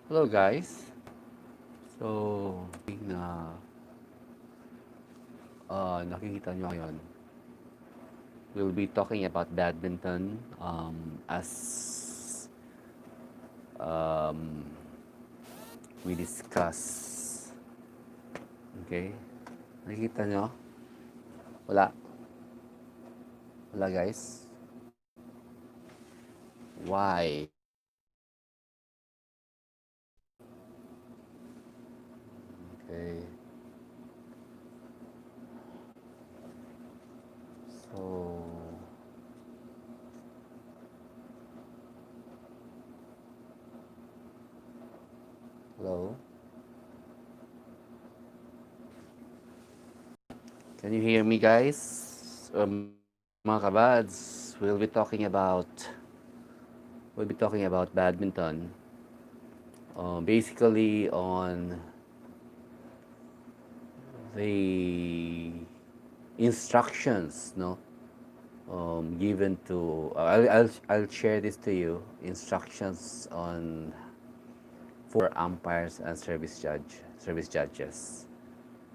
Hello guys. So, na nakikita nyo ngayon, we'll be talking about badminton as um, we discuss. Okay? Nakikita nyo? Wala? Wala guys? Why? Okay. So, hello? Can you hear me guys? Mga kabads, we'll be talking about badminton. Basically on the instructions, no, given to. I'll share this to you. Instructions on for umpires and service judges.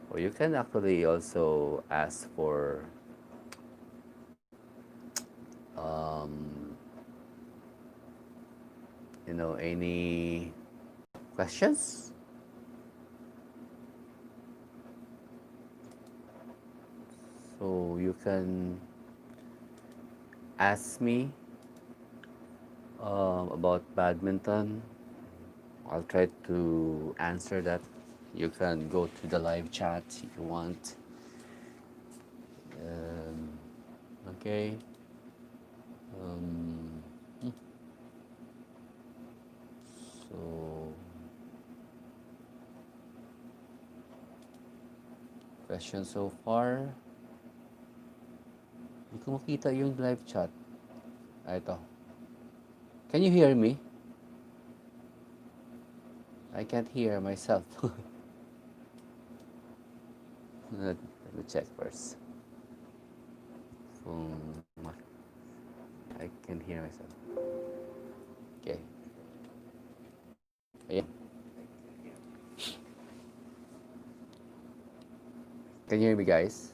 Or you can actually also ask for um, any questions. So you can ask me about badminton. I'll try to answer that. You can go to the live chat if you want. Um, okay. Um, so, question so far. Hindi ko makita yung live chat. Ito. Can you hear me? I can't hear myself. Let me check first. I can hear myself. Okay. Ayan. Can you hear me, guys?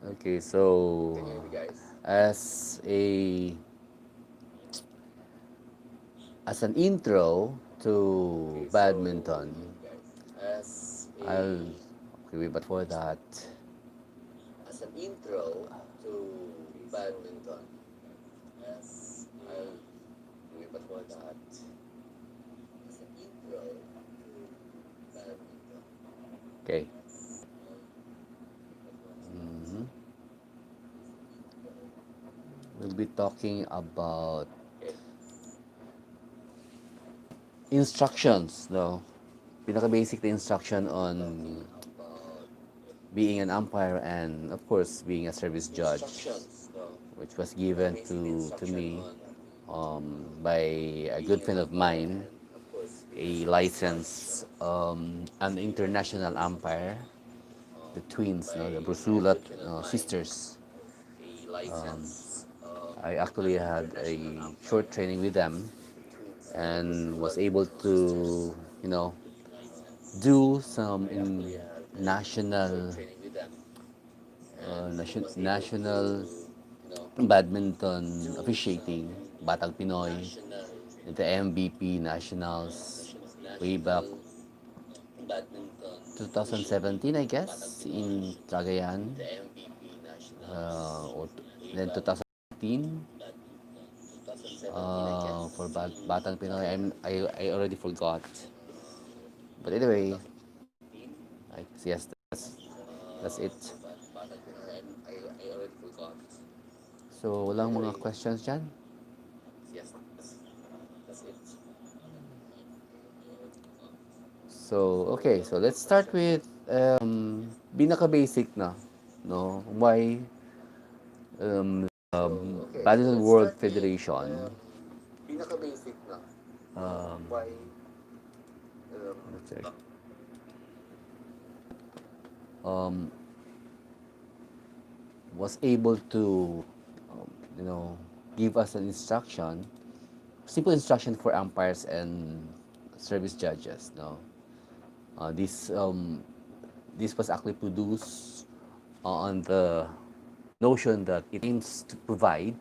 Okay, so as a as an intro to badminton, I'll okay, but for that, as an intro to badminton, I'll but for that, as an intro to badminton. Okay. Mhm. We'll be talking about instructions, no? Pinaka-basic na instruction on being an umpire and, of course, being a service judge, which was given to me by a good friend of mine, a licensed an international umpire, the twins, no, the Brusulat sisters. Um, I actually had a short training with them and was able to, you know, do some in national national badminton officiating, Batang Pinoy, the MVP nationals way back 2017, I guess, in Cagayan, or then 2018 for Batang Pinoy. I already forgot. But anyway, yes, that's it. So, walang mga questions dyan? So, okay. So, let's start with pinaka-basic na. No? Why Badminton World Federation um, let's check. Um, was able to you know, give us an instruction, simple instruction for umpires and service judges. No, uh, this um, this was actually produced on the notion that it aims to provide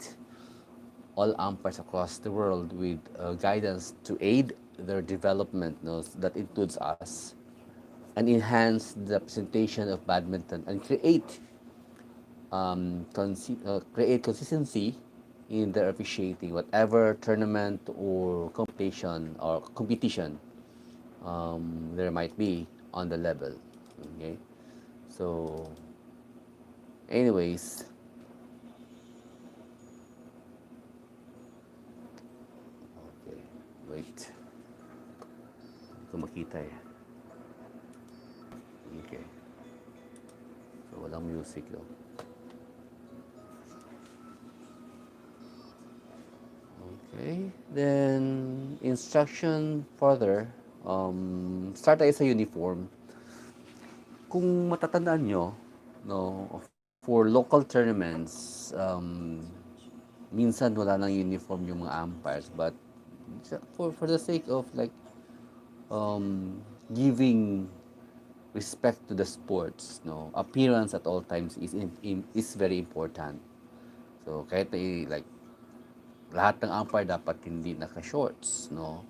all umpires across the world with guidance to aid their development. No, that includes us, and enhance the presentation of badminton and create consistency in their officiating, whatever tournament or competition there might be on the level. Okay, so anyways, okay, wait, hindi ko makita eh. Okay, so walang music though. Okay, then instruction further, start tayo sa uniform. Kung matatandaan nyo, no, for local tournaments, minsan wala nang uniform yung mga umpires, but for the sake of like giving respect to the sports, no, appearance at all times is very important. So kahit like lahat ng umpire dapat hindi naka-shorts, no?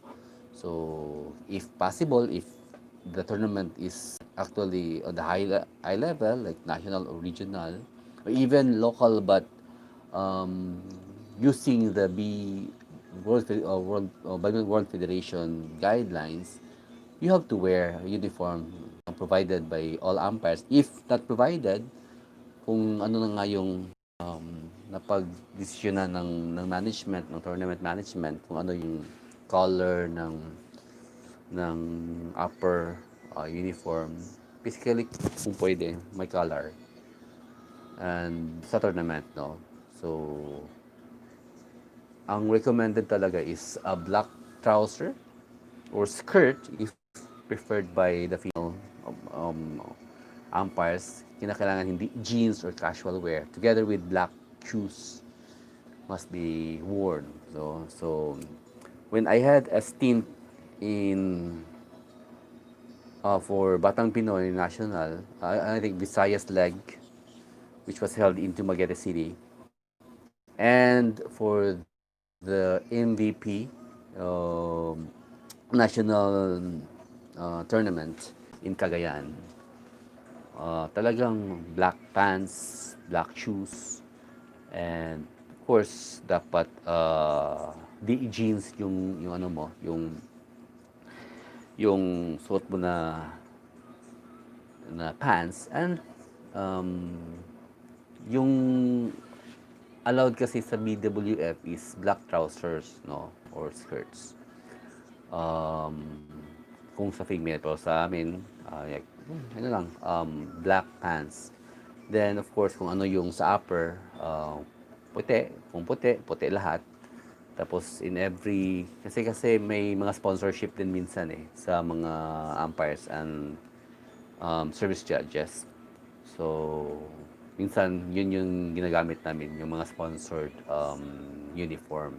So, if possible, if the tournament is actually on the high level, like national or regional, or even local, but using the Badminton World Federation guidelines, you have to wear a uniform provided by all umpires. If not provided, kung ano na nga yung napag-desisyonan ng management, ng tournament management, kung ano yung color ng upper uniform. Basically, kung pwede, may color. And sa tournament, no? So, ang recommended talaga is a black trouser or skirt if preferred by the female umpires. Kinakailangan hindi jeans or casual wear together with black shoes must be worn. So when I had a stint in for Batang Pinoy National, I think Visayas leg, which was held in Dumaguete City, and for the MVP national tournament in Cagayan. Talagang black pants, black shoes, and of course dapat di jeans yung ano mo, yung suot mo na pants, and yung allowed kasi sa BWF is black trousers, no, or skirts. Kung sa female, pero sa amin like, ano lang, black pants. Then of course kung ano yung sa upper, puti, kung puti, puti lahat. Tapos in every, kasi may mga sponsorship din minsan sa mga umpires and service judges. So minsan yun yung ginagamit namin, yung mga sponsored uniform.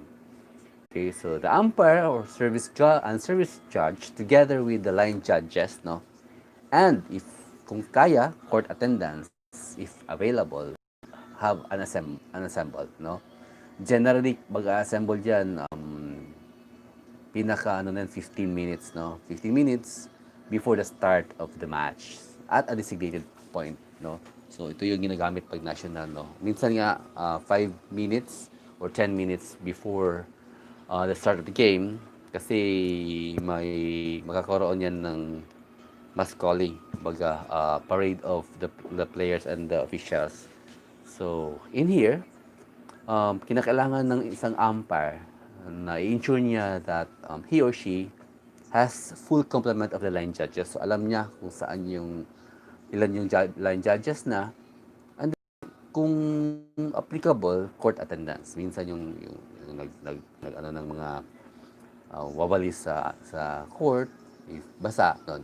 Okay, so the umpire or service judge together with the line judges, no, and if kung kaya, court attendance if available, have unassembled, no. Generally mag-assemble diyan pinaka ano na 15 minutes, no, 15 minutes before the start of the match at a designated point, no. So ito yung ginagamit pag national, no. Minsan nga 5 minutes or 10 minutes before the start of the game, kasi may magkakaroon yan ng mass calling, baga parade of the players and the officials. So in here, kinakailangan ng isang umpire na i-ensure niya that he or she has full complement of the line judges. So alam niya kung saan ilan yung line judges na, and kung applicable, court attendance. Minsan yung nag ano ng mga wawalis sa court, if basa nun,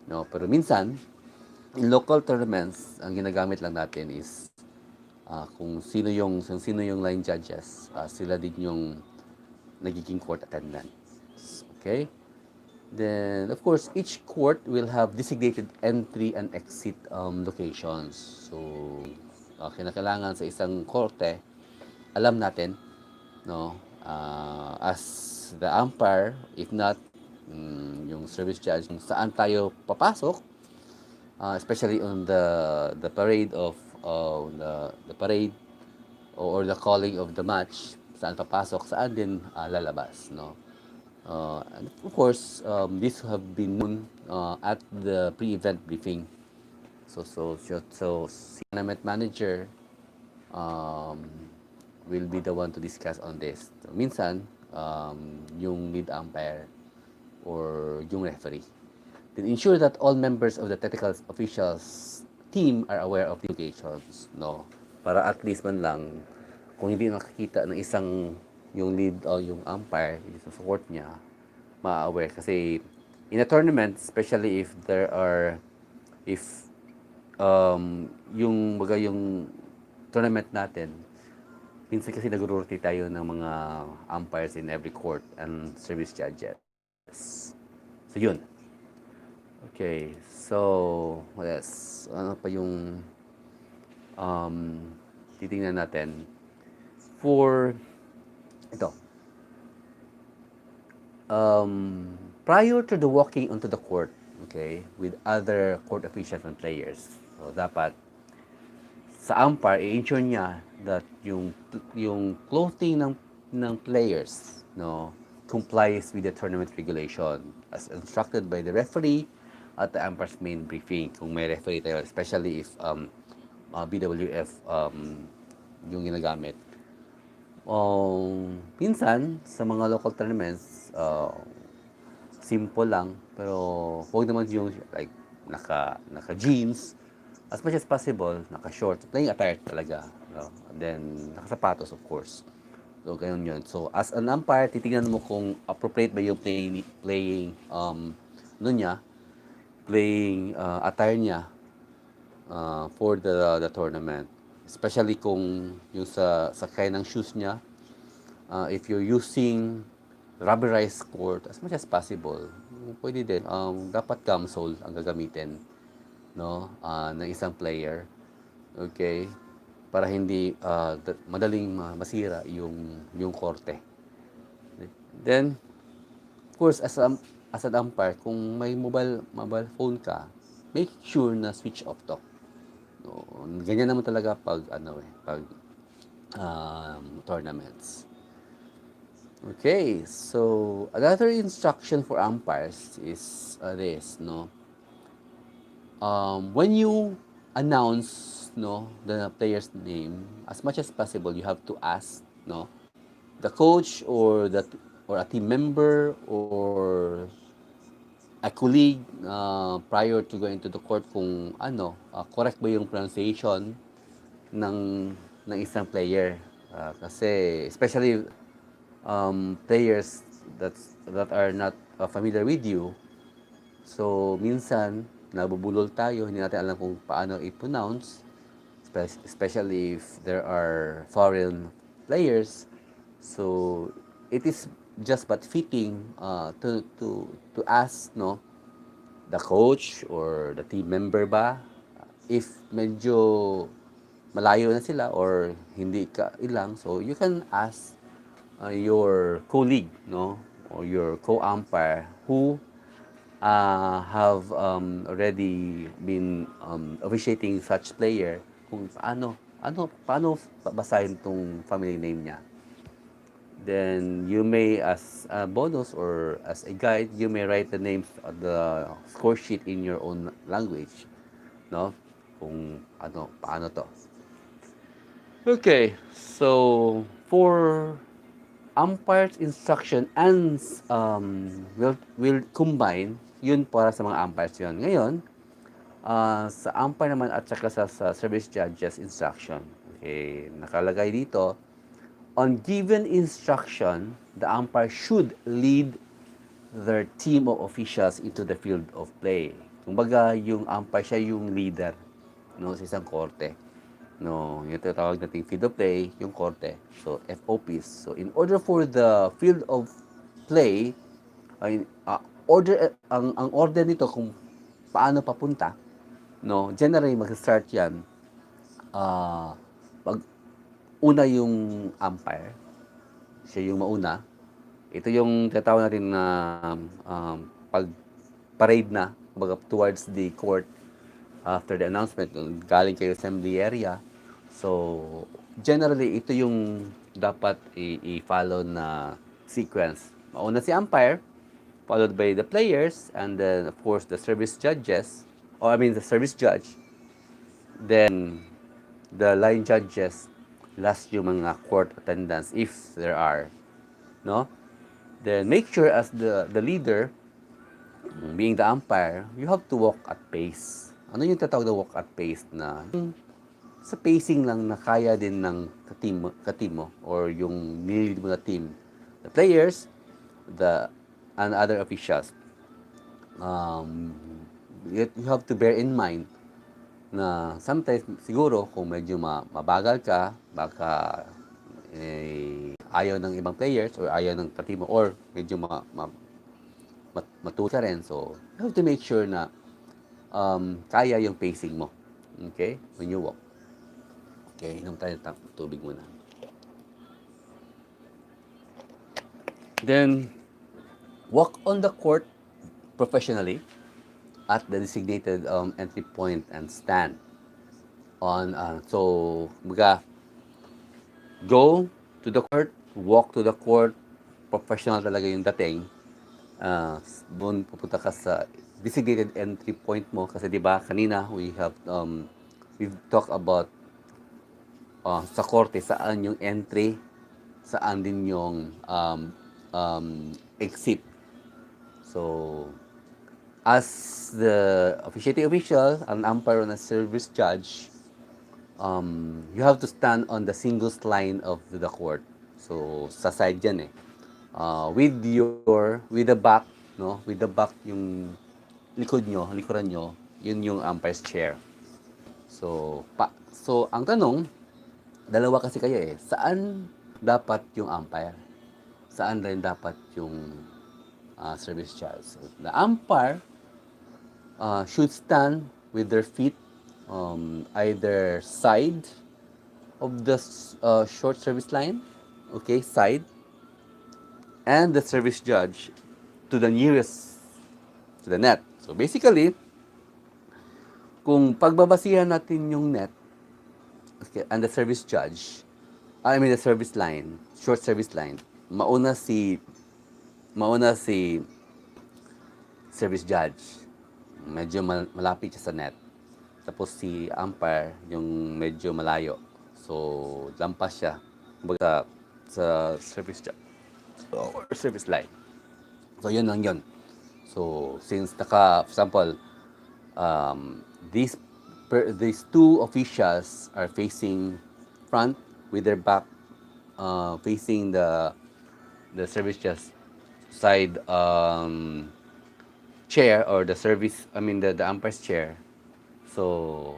no. Pero minsan in local tournaments ang ginagamit lang natin is kung sino yung line judges, sila din yung nagiging court attendants. Okay? Then, of course, each court will have designated entry and exit locations. So, kinakailangan sa isang korte, alam natin, no, as the umpire, if not yung service judge, kung saan tayo papasok, especially on the parade of the parade or the calling of the match, saan papasok, saan din lalabas, no. And of course, this have been known at the pre-event briefing. So si tournament manager um, will be the one to discuss on this. So, minsan, yung lead umpire or yung referee. Then ensure that all members of the technical officials team are aware of the locations, no? Para at least man lang, kung hindi nakakita ng isang yung lead o yung umpire, yung support niya, ma-aware. Kasi in a tournament, especially if yung tournament natin, minsan kasi nag-rotate tayo ng mga umpires in every court and service judges. So, yun. Okay. So, what else? Ano pa yung titingnan natin? For ito. Prior to the walking onto the court, okay, with other court officials and players. So, dapat sa umpire, i-ensure niya that yung clothing ng players, no, complies with the tournament regulation as instructed by the referee at the umpire's main briefing. Kung may referee tayo, especially if BWF yung ginagamit. Minsan, sa mga local tournaments, simple lang, pero huwag naman yung like naka-jeans, as much as possible, naka-shorts, playing attire talaga. No? And then, naka-sapatos, of course. So, ganyan yun. So, as an umpire, titingnan mo kung appropriate ba yung playing niya, playing attire niya for the tournament. Especially kung yung sa kaya ng shoes niya, if you're using rubberized court, as much as possible, pwede din. Dapat camisole ang gagamitin, no, ng isang player. Okay? Para hindi madaling masira yung korte. Then, of course, as an umpire, kung may mobile phone ka, make sure na switch off to. No, ganyan naman talaga pag tournaments. Okay, so another instruction for umpires is this, no. When you announce, no, the player's name, as much as possible, you have to ask, no, the coach or a team member or a colleague prior to going to the court kung correct ba yung pronunciation ng isang player. Kasi especially players that are not familiar with you. So minsan nabubulol tayo, hindi natin alam kung paano i-pronounce, especially if there are foreign players. So it is just but fitting to ask, no, the coach or the team member ba, if medyo malayo na sila or hindi ka ilang, so you can ask your colleague, no, or your co-umpire who have already been officiating such player kung paano basahin tong family name niya. Then you may, as a bonus or as a guide, you may write the names of the score sheet in your own language, no? Kung paano to. Okay, so for umpire's instruction and will combine yun para sa mga umpires yun. Ngayon, sa umpire naman at saka sa service judges instruction. Okay, nakalagay dito, on given instruction, the umpire should lead their team of officials into the field of play. Kumbaga, yung umpire siya yung leader, no, sa isang korte. No, yung tinatawag nating field of play, yung korte. So, FOPs. So, in order for the field of play, ay, ang order nito kung paano papunta, no, generally mag-start yan, pag una yung umpire, siya yung mauna. Ito yung tinatawag natin na pag parade na, kumbaga towards the court after the announcement, galing kayo assembly area. So, generally, ito yung dapat i-follow na sequence. Mauna si umpire, followed by the players, and then, of course, the service judges, or I mean, the service judge. Then, the line judges, last yung mga court attendance, if there are. No? Then, make sure as the leader, being the umpire, you have to walk at pace. Ano yung tatawag na walk at pace na yung sa pacing lang na kaya din ng ka-team mo or yung nilid mo na team. The players, and other officials. You have to bear in mind na sometimes siguro kung medyo mabagal ka, baka ayaw ng ibang players or ayaw ng ka-team mo or medyo matuto ka rin. So, you have to make sure na kaya yung pacing mo. Okay? When you walk. Okay, inom tayo ng tubig muna. Then, walk on the court professionally at the designated entry point and stand on. So, go to the court, walk to the court, professional talaga yung dating. Doon pupunta ka sa designated entry point mo kasi 'di ba kanina we've talked about sa korte saan yung entry, saan din yung exit. So, as the officiating official, an umpire and a service judge, you have to stand on the singles line of the court. So, sa side yan eh. With the back, no? With the back, yung likuran nyo, yun yung umpire's chair. So, ang tanong, dalawa kasi kayo eh. Saan dapat yung umpire? Saan rin dapat yung service judge? So, the umpire should stand with their feet either side of the short service line, okay, side, and the service judge to the nearest to the net. So basically, kung pagbabasihan natin yung net, okay, and the service judge, the service line, short service line, mauna si service judge. Medyo malapit siya sa net. Tapos si umpire, yung medyo malayo. So, lampas siya. Kumbaga sa service judge or service line. So, yun lang yun. So, since for example, these two officials are facing front with their back facing the service judge side chair or the umpire's chair. So,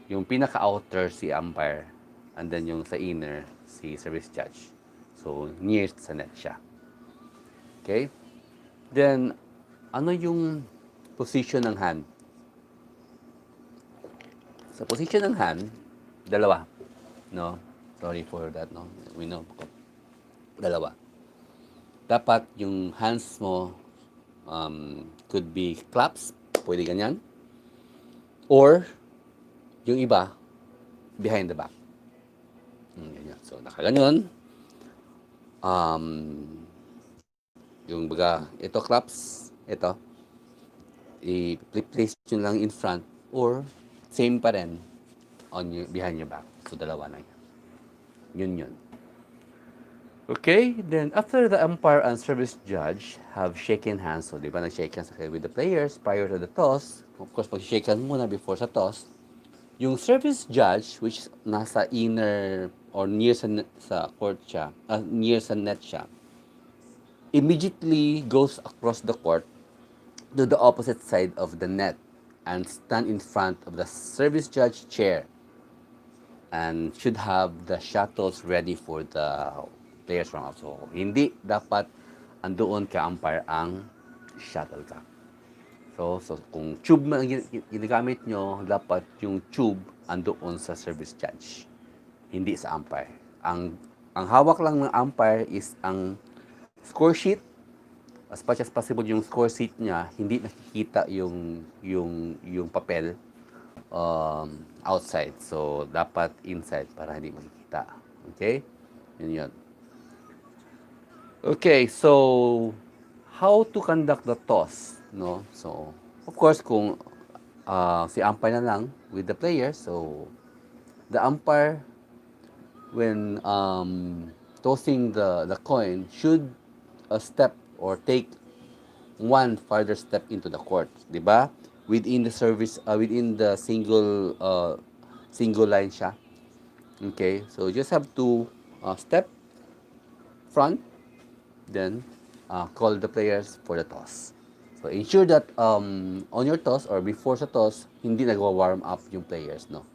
yung pinaka-outer si umpire and then yung sa inner si service judge. So, near sa net siya. Okay? Then, ano yung position ng hand? Sa position ng hand, dalawa. No? Sorry for that, no? We know. Dalawa. Dapat yung hands mo could be claps, pwede ganyan. Or, yung iba, behind the back. Ganyan. So, nakaganyan. Yung ito claps, ito, i-place nyo lang in front or same pa rin behind your back. So, dalawa na yan. Yun. Okay, then after the umpire and service judge have shaken hands, so di ba nag-shake hands with the players prior to the toss, of course, pag-shake hands muna before sa toss, yung service judge, which nasa inner or near sa court siya, near sa net siya, immediately goes across the court to the opposite side of the net and stand in front of the service judge chair. and should have the shuttles ready for the players from up. So, hindi dapat andoon ka umpire ang shuttle ka. So kung tube man ang ginagamit nyo, dapat yung tube andoon sa service judge, hindi sa umpire. Ang hawak lang ng umpire is ang score sheet. As much as possible yung score sheet niya, hindi nakikita yung papel outside. So, dapat inside para hindi makikita. Okay? Yun yun. Okay, so how to conduct the toss, no? So, of course, kung si umpire na lang with the player, so the umpire when tossing the coin should step or take one further step into the court, 'di ba? Within the service within the single line siya. Okay? So just have to step front, then call the players for the toss. So ensure that on your toss or before sa toss, hindi nagwa-warm up yung players, no?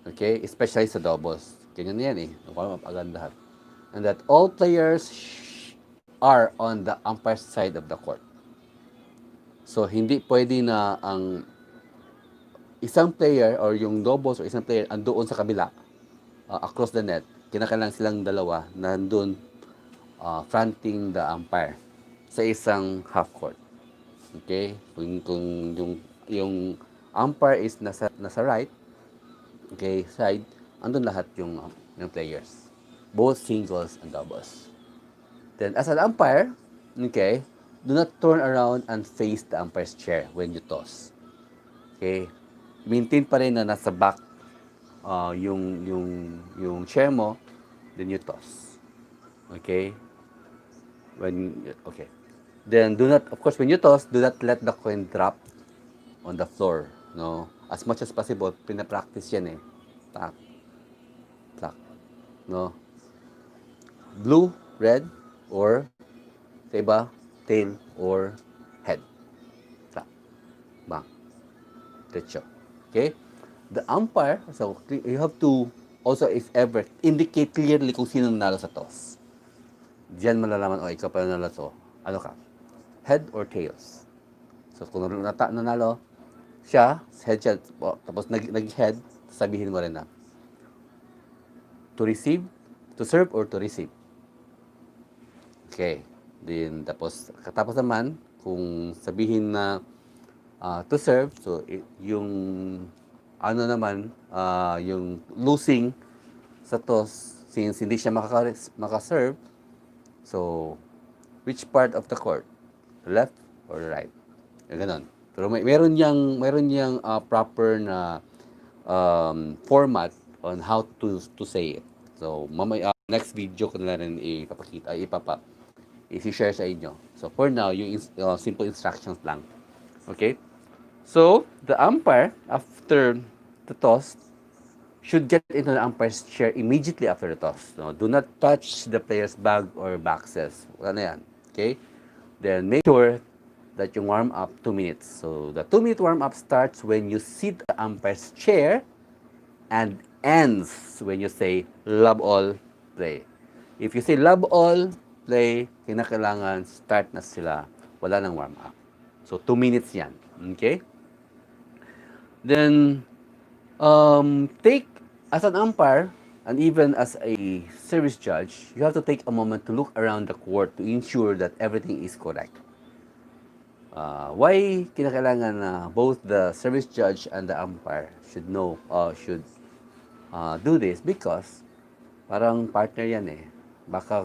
Okay? Especially sa doubles. Ganyan yan eh. Warm up agad lahat. And that all players are on the umpire side of the court. So hindi pwede na ang isang player or yung doubles or isang player andoon sa kabila across the net. Kinakailangan silang dalawa na nandun fronting the umpire sa isang half court. Okay? Kung yung umpire is nasa right, okay, side, andun lahat yung players. Both singles and doubles. Then as an umpire, okay, do not turn around and face the umpire's chair when you toss. Okay? Maintain pa rin na nasa back yung chair mo, then you toss. Okay? Okay. Then do not, of course, when you toss, do not let the coin drop on the floor. No? As much as possible, pinapractice yan eh. Tak. Tak. No? Blue, red, or sa iba, tail or head. Tak. Bang. Diretso. Okay? The umpire, so you have to also, if ever, indicate clearly kung sino nanalo sa toss. Diyan malalaman, ikaw pa nanalo to. Ano ka? Head or tails? So, kung nanalo siya, head siya, tapos nag-head, sabihin mo rin na, to receive, to serve or to receive. Okay. Then, tapos, katapos naman, kung sabihin na to serve, so, yung, ano naman, yung losing sa toss, since hindi siya makaserve, so, which part of the court? Left or right? Ganon. Pero meron niyang proper na format on how to say it. So, mamaya next video ko na rin i-share sa inyo. So, for now, yung simple instructions lang. Okay? So, the umpire, after the toss, should get into the umpire's chair immediately after the toss. No? Do not touch the player's bag or boxes. Wala na yan. Okay? Then, make sure that you warm up 2 minutes. So, the 2-minute warm-up starts when you sit the umpire's chair and ends when you say, love all, play. If you say, love all, play, kinakailangan start na sila. Wala nang warm-up. So, 2 minutes yan. Okay? Then, take, as an umpire, and even as a service judge, you have to take a moment to look around the court to ensure that everything is correct. Why kinakailangan na both the service judge and the umpire should do this? Because parang partner yan eh. Baka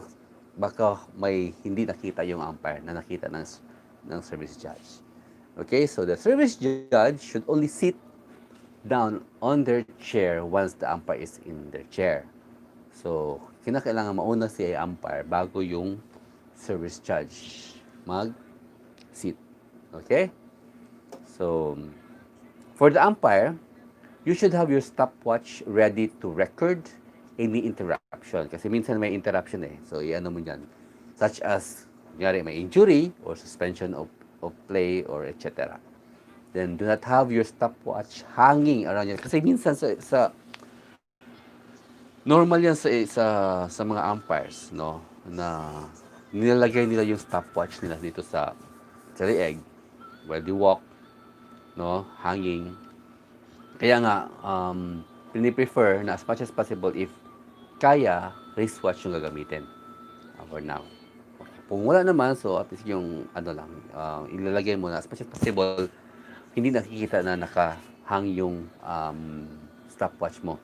may hindi nakita yung umpire na nakita ng service judge. Okay, so the service judge should only sit down on their chair once the umpire is in their chair. So, kinakailangan mauna si umpire bago yung service judge mag-sit. Okay? So, for the umpire, you should have your stopwatch ready to record any interruption. Kasi minsan may interruption eh. So, i-ano mo yan. Such as, kunyari, may injury or suspension of play or etc. Then, do not have your stopwatch hanging around you. Kasi minsan sa Normal yan sa mga umpires, no? Na nilalagay nila yung stopwatch nila dito sa leeg while they walk, no? Hanging. Kaya nga, piniprefer na as much as possible if kaya, wristwatch yung gagamitin for now. Kung wala naman, so at least yung ano lang, ilalagay mo na as much as possible, hindi nakikita na nakahang yung stopwatch mo.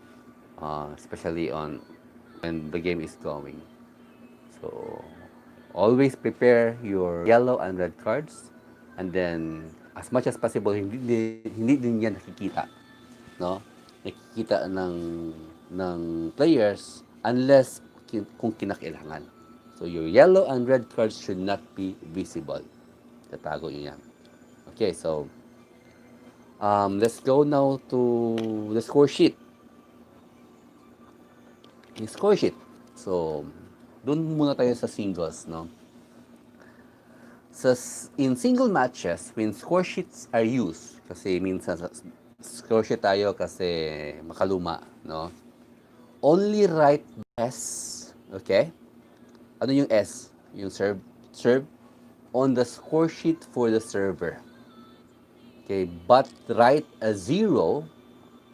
Especially on when the game is going. So, always prepare your yellow and red cards and then as much as possible hindi din yan nakikita, no? Nakikita ng players unless kung kinakailangan. So your yellow and red cards should not be visible. Tatago yun yan. Okay, so let's go now to the score sheet. Yung score sheet. So, doon muna tayo sa singles, no? In single matches, when score sheets are used, kasi minsan sa score sheet tayo kasi makaluma, no? Only write S, okay? Ano yung S? Yung serve on the score sheet for the server. Okay, but write a 0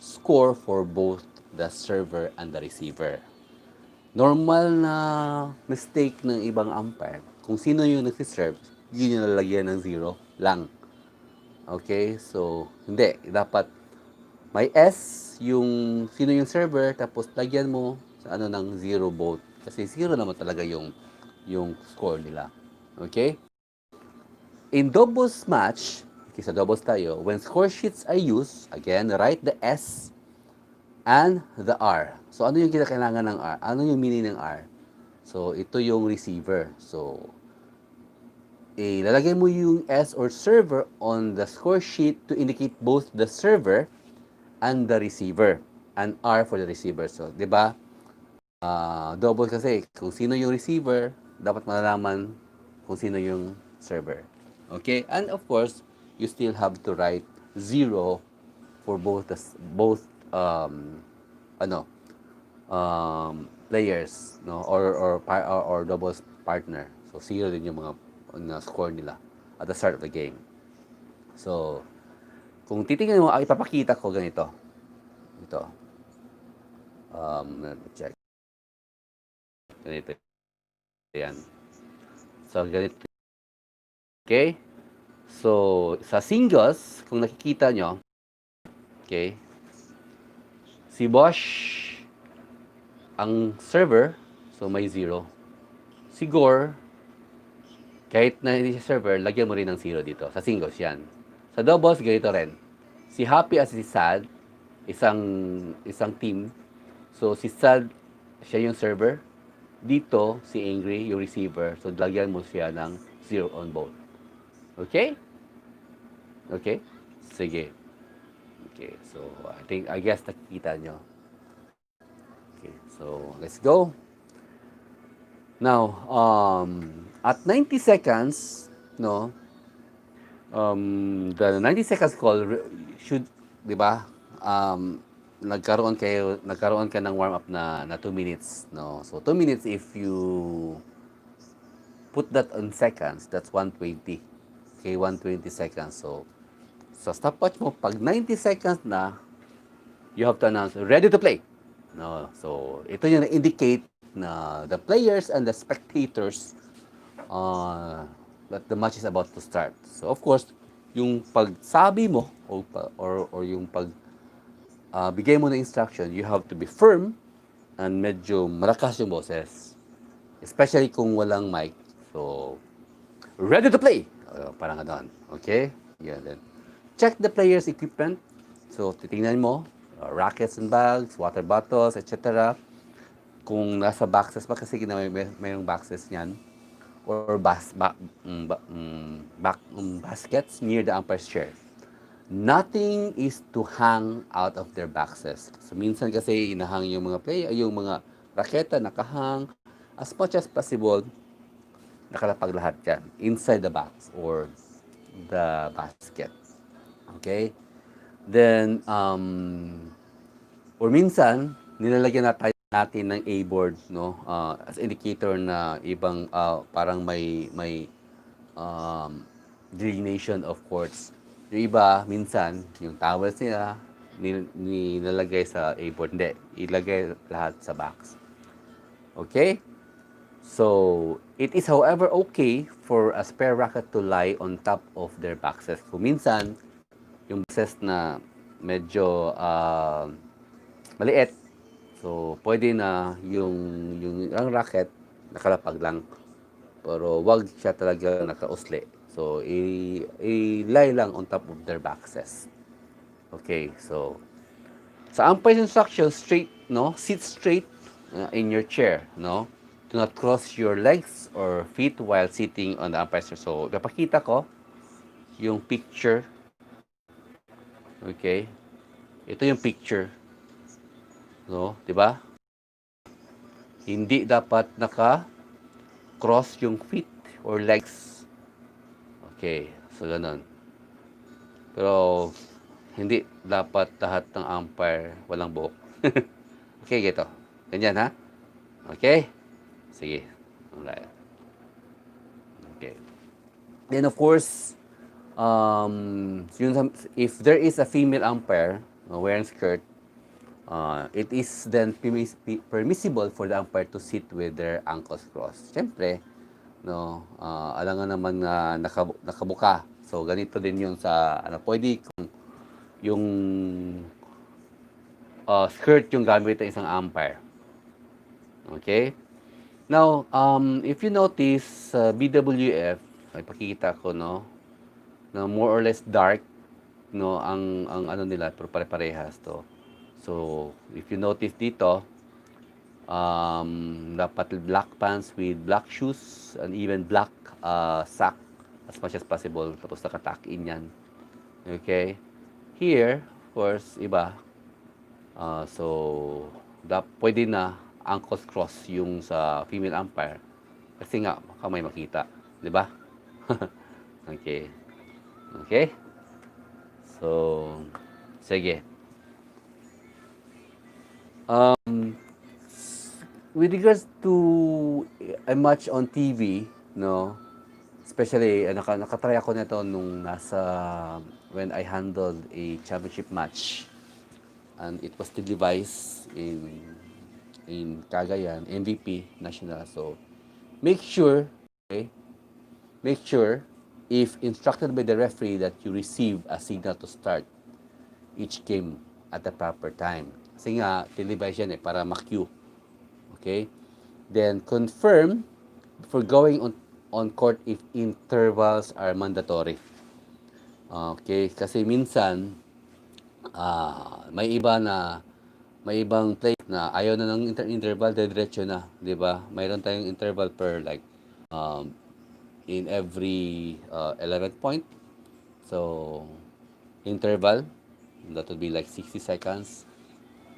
score for both the server and the receiver. Normal na mistake ng ibang umpire, kung sino yung nagsiserve, yun yung lalagyan ng 0 lang. Okay, so hindi, dapat may S yung sino yung server, tapos lagyan mo sa ano ng 0 both. Kasi 0 naman talaga yung score nila. Okay? In doubles match, okay, sa doubles tayo, when score sheets are used, again, write the S and the R. So, ano yung kinakailangan ng R? Ano yung meaning ng R? So, ito yung receiver. So, ilalagay mo yung S or server on the score sheet to indicate both the server and the receiver. And R for the receiver. So, di ba? Double kasi, kung sino yung receiver, dapat malalaman kung sino yung server. Okay? And of course, you still have to write 0 for both players, no, or doubles partner. So 0 din yung mga score nila at the start of the game. So kung titingnan mo, ipapakita ko ganito. Ito. Check. Ganito. Yan. So ganito. Okay? So sa singles, kung nakikita nyo, okay, si Bosch ang server, so may 0. Si Gore, kahit na hindi siya server, lagyan mo rin ng 0 dito. Sa singles yan. Sa doubles, ganito rin. Si Happy at si Sad, isang team. So si Sad, siya yung server. Dito, si Angry, yung receiver. So lagyan mo siya ng 0 on both. Okay? Okay? Sige. Okay, so I guess nakikita nyo. Okay, so let's go. Now, at 90 seconds, no, the 90 seconds call should, di ba, nagkaroon ka ng warm up na 2 minutes, no. So 2 minutes, if you put that on seconds, that's 120. Okay, 120 seconds. So sa stopwatch mo, pag 90 seconds na, you have to announce ready to play. No, so ito yung na-indicate na the players and the spectators that the match is about to start. So of course, yung pagsabi mo or yung bigay mo ng instruction, you have to be firm and medyo malakas yung boses. Especially kung walang mic. So, ready to play. Parang gano'n. Okay? Yeah, then. Check the player's equipment. So, titingnan mo, rackets and bags, water bottles, etc. Kung nasa boxes pa, kasi mayroong boxes niyan, or baskets near the umpire's chair. Nothing is to hang out of their boxes. So, minsan kasi inahang yung mga yung mga raketa, nakahang. As much as possible, nakalapag lahat yan inside the box or the basket. Okay? Then, or minsan, nilalagyan natin ng A-board, no? As indicator na ibang parang may um, delineation of courts. Yung iba, minsan, yung towels nila, nilalagay sa A-board. Hindi, ilagay lahat sa box. Okay? So, it is however okay for a spare racket to lie on top of their boxes. Kung minsan, yung boxes na medyo maliit, so pwede na yung racket nakalapag lang. Pero wag siya talaga nakausli. So, i-lie lang on top of their boxes. Okay, so sa umpire's instruction, straight, no? Sit straight in your chair, no? Do not cross your legs or feet while sitting on the umpire's chair. So, ipapakita ko yung picture. Okay? Ito yung picture. No? 'Di ba? Hindi dapat naka-cross yung feet or legs. Okay, so ganun. Pero hindi dapat lahat ng umpire walang buhok. Okay, gito. Ganyan ha? Okay? Sige. Alright. Okay. Then of course, if there is a female umpire wearing skirt, it is then permissible for the umpire to sit with their ankles crossed. Siyempre, no, alangan naman na nakabuka. So, ganito din yun sa, pwede kung yung skirt yung gamit ng isang umpire. Okay? Now, if you notice, BWF, ay pakikita ko, no, na more or less dark, no, ang ano nila, pero pare-parehas to. So, if you notice dito, dapat black pants with black shoes and even black sock as much as possible. Tapos naka-tuck in yan. Okay? Here, of course, iba. So, pwede na ankles cross yung sa female umpire. Kasi nga, baka may makita. Di ba? Okay. Okay? So, sige. With regards to a match on TV, no, especially nakatry ako nito nung when I handled a championship match, and it was televised in Cagayan, MVP national. So make sure, okay, make sure if instructed by the referee that you receive a signal to start each game at the proper time. Kasi nga televised yan para ma-cue. Okay? Then confirm before going on court if intervals are mandatory. Okay? Kasi minsan may ibang play na ayaw na ng interval, diretso na, 'di ba? Mayroon tayong interval per like in every 11 point. So interval that would be like 60 seconds.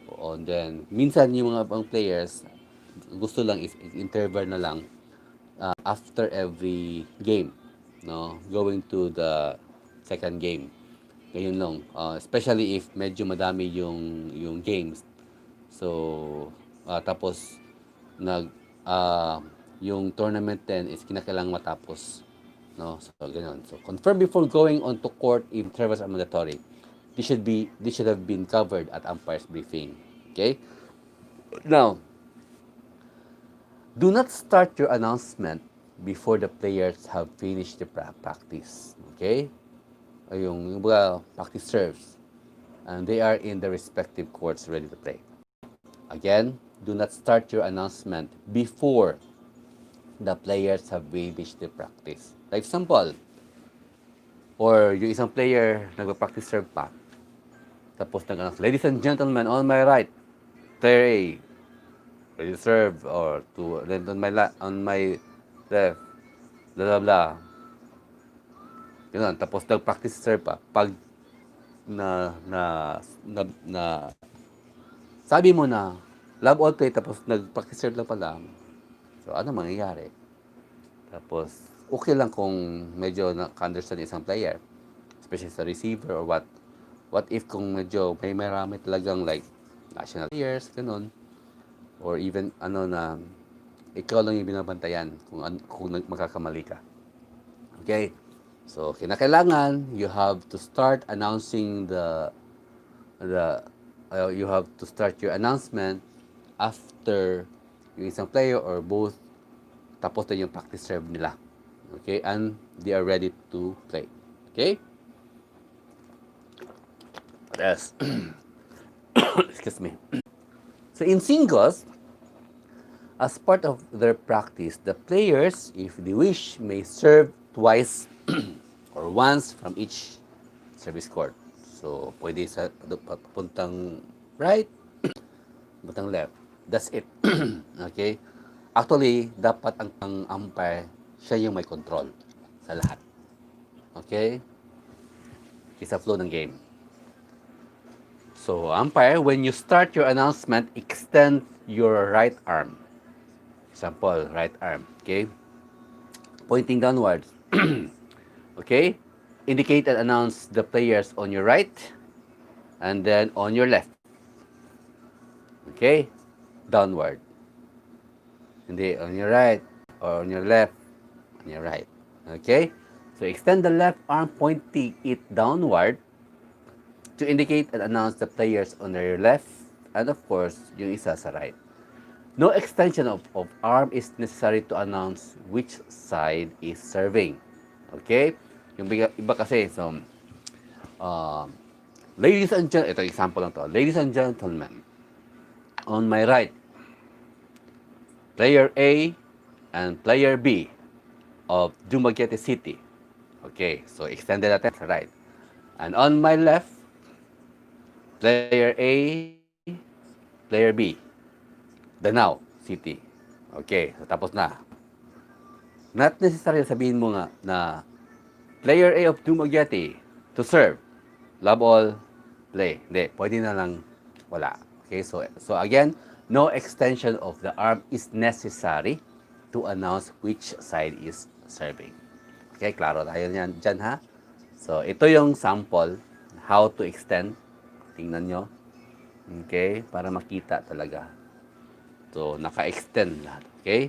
And then minsan yung mga ibang players gusto lang is interval na lang after every game, no, going to the second game. Ngayon lang, especially if medyo madami yung games. So tapos yung tournament din is kinakailangan matapos, no, so ganoon. So confirm before going on to court if intervals are mandatory. This should have been covered at umpire's briefing. Okay, now do not start your announcement before the players have finished the practice. Okay? Yung practice serves. And they are in the respective courts ready to play. Again, do not start your announcement before the players have finished the practice. Like example, or yung isang player nagpa-practice serve pa. Tapos nag-announce, ladies and gentlemen, on my right, player A, ready to serve, or then on my left, blah blah blah. Yun, tapos nag-practice serve pa. Pag sabi mo na love all play, tapos nag-practice serve lang pala. So ano mangyayari? Tapos okay lang kung medyo na-understand isang player, especially sa receiver or what. What if kung medyo may marami talagang like national players, ganun. or even ano na ikaw lang yung binabantayan kung magkakamali ka. Okay? So, kinakailangan you have to start announcing the you have to start your announcement after yung isang player or both tapos na yung practice serve nila. Okay? And they are ready to play. Okay? Yes. Excuse me. So in singles, as part of their practice, the players, if they wish, may serve twice or once from each service court. So, pwede sa papuntang right, papuntang left. That's it. Okay? Actually, dapat ang umpire, siya yung may control sa lahat. Okay? It's a flow ng game. So, umpire, when you start your announcement, extend your right arm. Example, right arm. Okay? Pointing downwards. Okay? Indicate and announce the players on your right and then on your left. Okay? Downward. Hindi, on your right or on your left, on your right. Okay? So, extend the left arm pointing it downward to indicate and announce the players on your left and of course, yung isa sa right. No extension of arm is necessary to announce which side is serving. Okay? Yung iba kasi, so, ladies and gentlemen, ito example lang to. Ladies and gentlemen, on my right, player A and player B of Dumaguete City. Okay, so extended natin sa right. And on my left, player A, player B, Danao City. Okay, so tapos na. Not necessary sabihin mo nga na player A of Dumaguete to serve. Love all, play. Hindi, pwede na lang wala. Okay, so again, no extension of the arm is necessary to announce which side is serving. Okay, klaro tayo dyan ha? So, ito yung sample, how to extend. Tingnan nyo. Okay, para makita talaga. So, naka-extend lahat. Okay?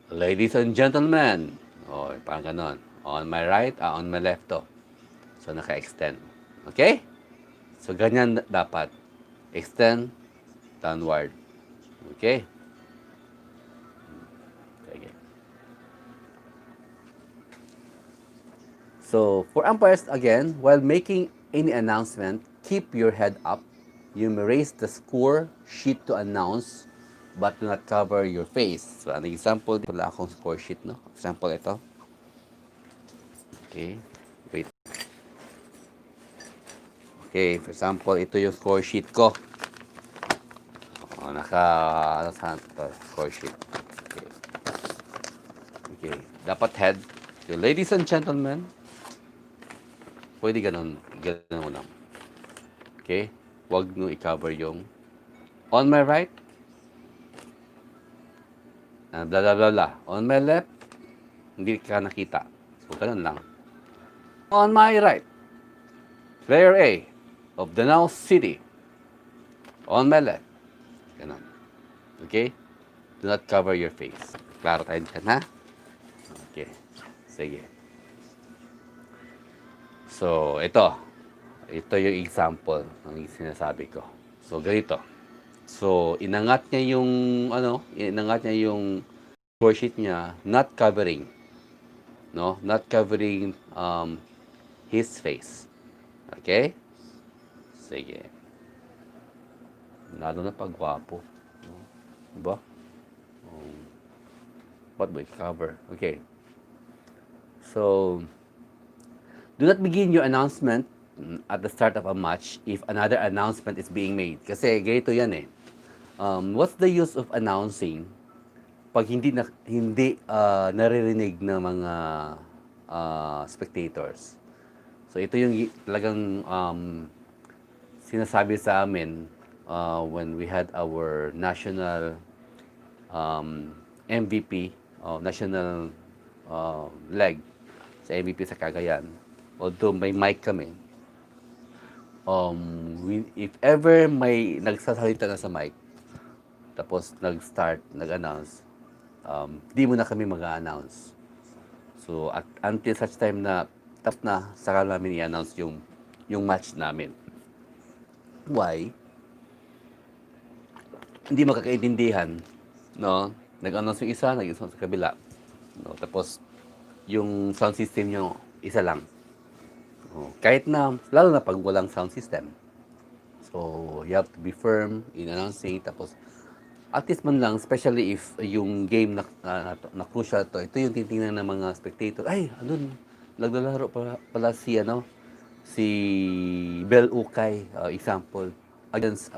Ladies and gentlemen. O, parang ganon. On my right, on my left to. So, naka-extend. Okay? So, ganyan dapat. Extend, downward. Okay? Okay. So, for umpires, again, while making any announcement, keep your head up. You may raise the score sheet to announce, but do not cover your face. So, an example, wala akong score sheet, no? Example, ito. Okay. Wait. Okay, for example, ito yung score sheet ko. Saan ito? Score sheet. Okay. Okay. Dapat head. So, ladies and gentlemen, pwede ganun mo lang. Okay? Huwag nyo i-cover yung on my right, and blah, blah, blah, blah. On my left, hindi ka nakita. So, ganun lang. On my right, player A of Danao City. On my left. Ganun. Okay? Do not cover your face. Klaro tayo dyan, ha? Okay. Sige. So, ito. Ito yung example ng sinasabi ko. So, ganito. So, inangat niya yung score sheet niya, not covering. No? Not covering his face. Okay? Sige. Lalo na pagwapo. Diba? What will cover? Okay. So, do not begin your announcement at the start of a match if another announcement is being made. Kasi ganito yan eh. What's the use of announcing pag hindi naririnig ng mga spectators? So ito yung talagang sinasabi sa amin when we had our national MVP, national leg sa MVP sa Cagayan. Although may mic kami, if ever may nagsasalita na sa mic, tapos nag-announce, di mo na kami mag-announce. So, at until such time na tapos na, saka namin i-announce yung match namin. Why? Hindi magkakaintindihan, no? Nag-announce yung isa, nag-announce sa kabila. No? Tapos, yung sound system nyo, isa lang. Oh, kahit na, lalo na pag walang sound system. So, you have to be firm in announcing. Tapos, at least man lang, especially if yung game na crucial to, ito yung titingnan ng mga spectator. Ay, ano, naglalaro pala si, si Bel Ukay, example, against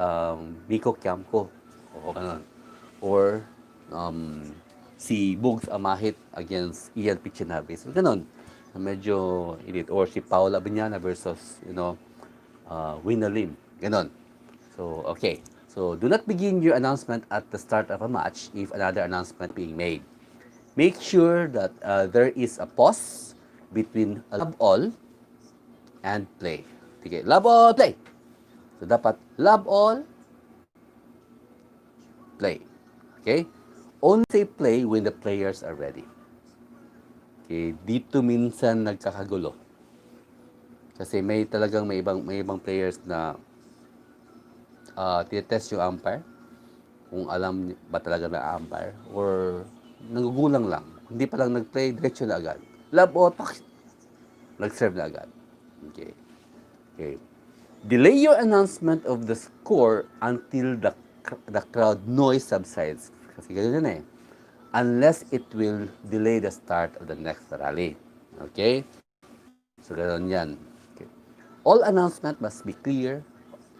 Miko Kiamko. O ganun. Or, um, si Bugs Amahit against Ian Pichinabe. So, ganun. Medyo edit. Or si Paula Binyana versus, Wina Lim. Ganon. So, okay. So, do not begin your announcement at the start of a match if another announcement being made. Make sure that there is a pause between love all and play. Okay, love all, play. So, dapat love all, play. Okay? Only say play when the players are ready. Okay, dito minsan nagkakagulo. Kasi may ibang players na tinetest yung umpire, kung alam ba talaga na umpire, or nagugulang lang. Hindi pa lang nag-play, diretso na agad. Love o, nag-serve na agad. Okay. Okay. Delay your announcement of the score until the crowd noise subsides. Kasi ganyan eh. Unless it will delay the start of the next rally. Okay? So, gano'n yan. Okay. All announcement must be clear,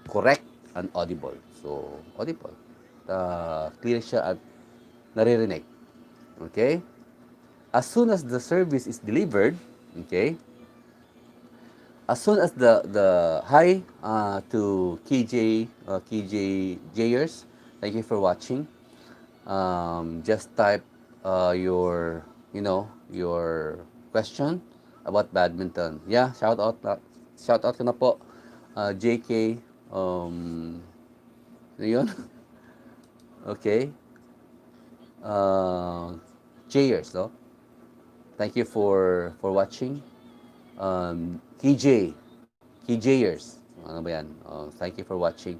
correct, and audible. So, audible. Clear siya at naririnig. Okay? As soon as the service is delivered, okay, as soon as the hi to KJ Jayers, thank you for watching. Just type your your question about badminton. Yeah, shout out ka na po, JK. Ano yun? Okay. Jayers, no? Thank you for watching. KJers. Ano ba yan? Thank you for watching.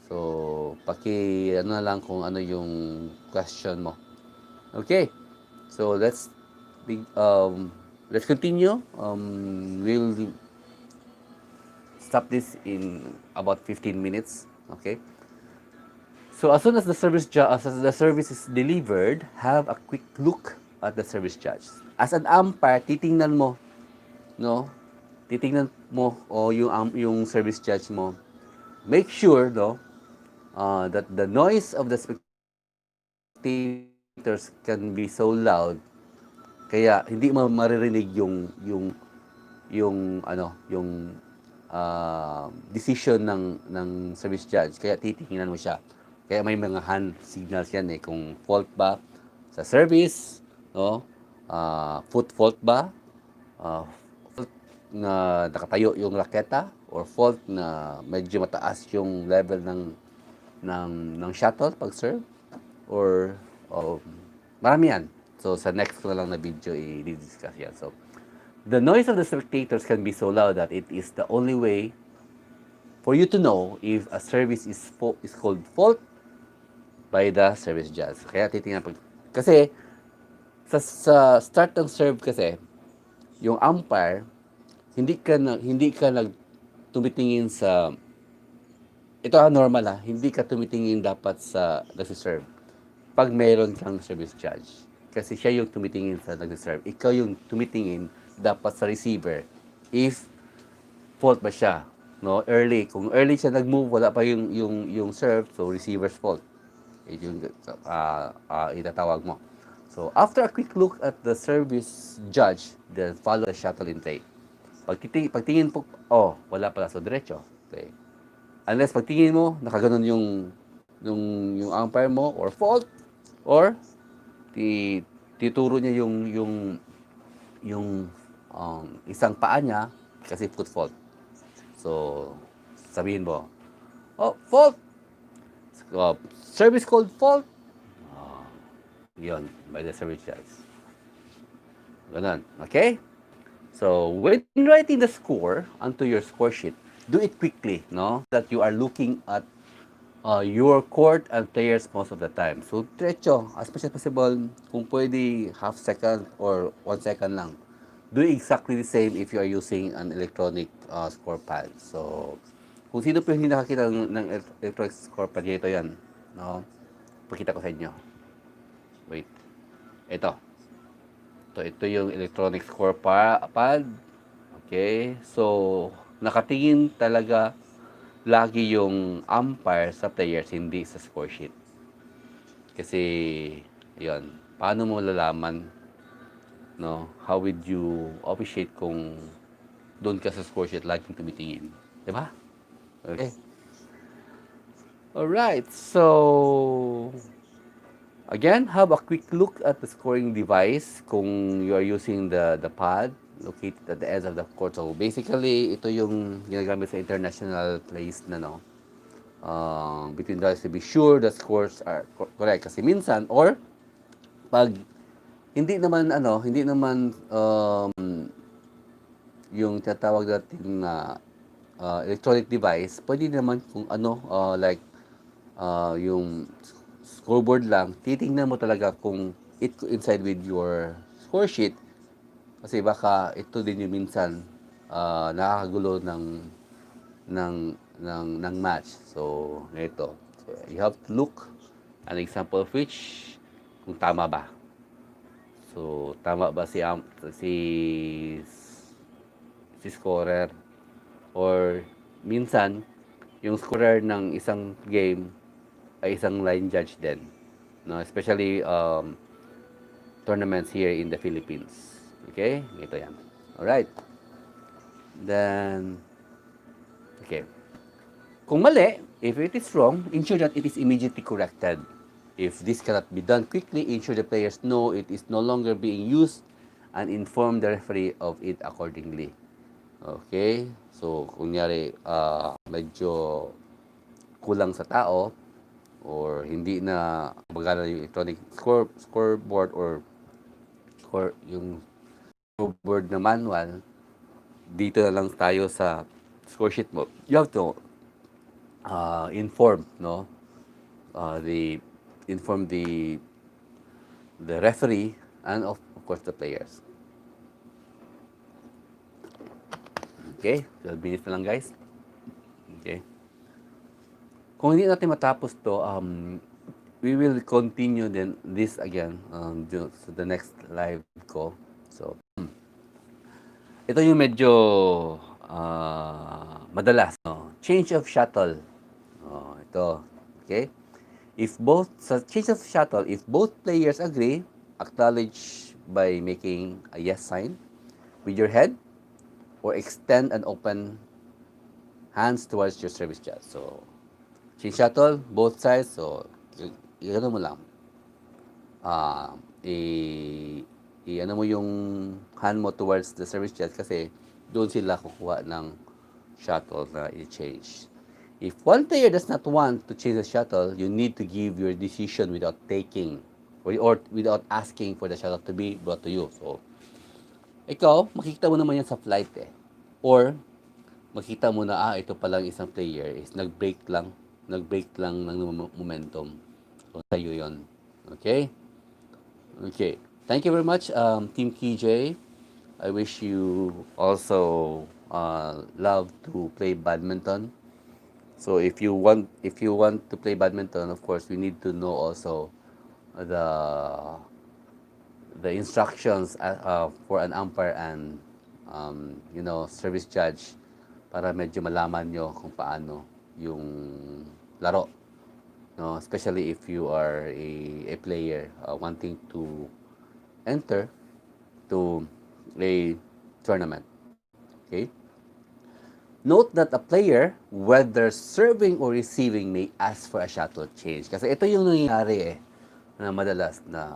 So, ano na lang kung ano yung question mo. Okay. So, let's continue. We'll stop this in about 15 minutes. Okay. So, as soon as the service is delivered, have a quick look at the service judge. As an umpire, titingnan mo, no? Titingnan mo yung service judge mo. Make sure, no, that the noise of the spectators can be so loud kaya hindi mo maririnig yung decision ng service judge. Kaya titingnan mo siya. Kaya may mga hand signals yan eh, kung fault ba sa service, no? Foot fault ba? Fault na nakatayo yung raketa, or fault na medyo mataas yung level ng shuttle pag serve, or marami yan. So sa next ko na lang na video i-discuss yan. So the noise of the spectators can be so loud that it is the only way for you to know if a service is called fault by the service judge. Kaya titingnan kasi sa start ng serve kasi yung umpire hindi ka tumitingin sa ito normal hindi ka tumitingin dapat sa nagse-serve pag mayroon kang service judge, kasi siya yung tumitingin sa nagse-serve, ikaw yung tumitingin dapat sa receiver if fault ba siya, no? Kung early siya nag-move, wala pa yung serve, so receiver's fault. Yung itatawag mo. So, after a quick look at the service judge, then follow the shuttle in play. Pagtingin po, wala pala, so diretso. Okay. Unless pagtingin mo, nakaganon yung umpire mo, or fault, or tituro niya yung isang paa niya kasi foot fault. So, sabihin mo, fault! service called fault, uh, yun, by the service judge. Ganun. Okay? So, when writing the score onto your score sheet, do it quickly, no? That you are looking at your court and players most of the time. So, diretso, as much as possible, kung pwede half second or 1 second lang. Do exactly the same if you are using an electronic score pad. So, kung sino po hindi nakakita ng electronic score pad, ito yan. No? Pakita ko sa inyo. Wait. Ito. Ito yung electronic score pad. Okay? So, nakatingin talaga lagi yung umpire sa players, hindi sa score sheet. Kasi, yun, paano mo lalaman, no? How would you appreciate kung doon ka sa score sheet laging tumitingin? Diba? Okay. Alright, so, again, have a quick look at the scoring device kung you are using the pad located at the edge of the court. So, basically, ito yung ginagamit sa international plays na, no? Between guys to be sure the scores are correct. Kasi minsan, or pag hindi naman yung tinatawag natin na electronic device, pwede naman kung ano, like yung scoreboard lang, titingnan mo talaga kung it inside with your score sheet. Kasi baka ito din yung minsan nakakagulo ng match. So, ito. So, you have to look an example of which kung tama ba. So, tama ba si scorer, or minsan yung scorer ng isang game ay isang line judge din, no, especially tournaments here in the Philippines. Okay, ito yan. All right, then okay, kung mali, if it is wrong, ensure that it is immediately corrected. If this cannot be done quickly, ensure the players know it is no longer being used and inform the referee of it accordingly. Okay? So, kunyari, medyo kulang sa tao or hindi na magana yung electronic scoreboard or yung scoreboard na manual, dito na lang tayo sa score sheet mo. You have to inform, no? Inform the referee and of course the players. Okay, 12 minutes na lang guys. Okay. Kung hindi natin matapos to, we will continue then this again so the next live ko. So, ito yung medyo madalas, no? Change of shuttle. Ito, okay? Sa change of shuttle, if both players agree, acknowledge by making a yes sign with your head or extend and open hands towards your service judge. So, change shuttle, both sides. So, ano mo lang. Ano mo yung hand mo towards the service judge kasi doon sila kukuha ng shuttle na i-change. If one player does not want to change the shuttle, you need to give your decision without taking or without asking for the shuttle to be brought to you. So, ikaw, makikita mo naman yan sa flight eh. Or, makita mo na, ito palang isang player is nag-break lang ng momentum. So, sa'yo yun. Okay? Okay. Thank you very much, Team KJ. I wish you also love to play badminton. So if you want to play badminton, of course, we need to know also the instructions for an umpire and service judge para medyo malaman nyo kung paano yung laro. No, especially if you are a player wanting to enter to a tournament. Okay? Note that a player, whether serving or receiving, may ask for a shuttle change. Kasi ito yung nangyayari na madalas na,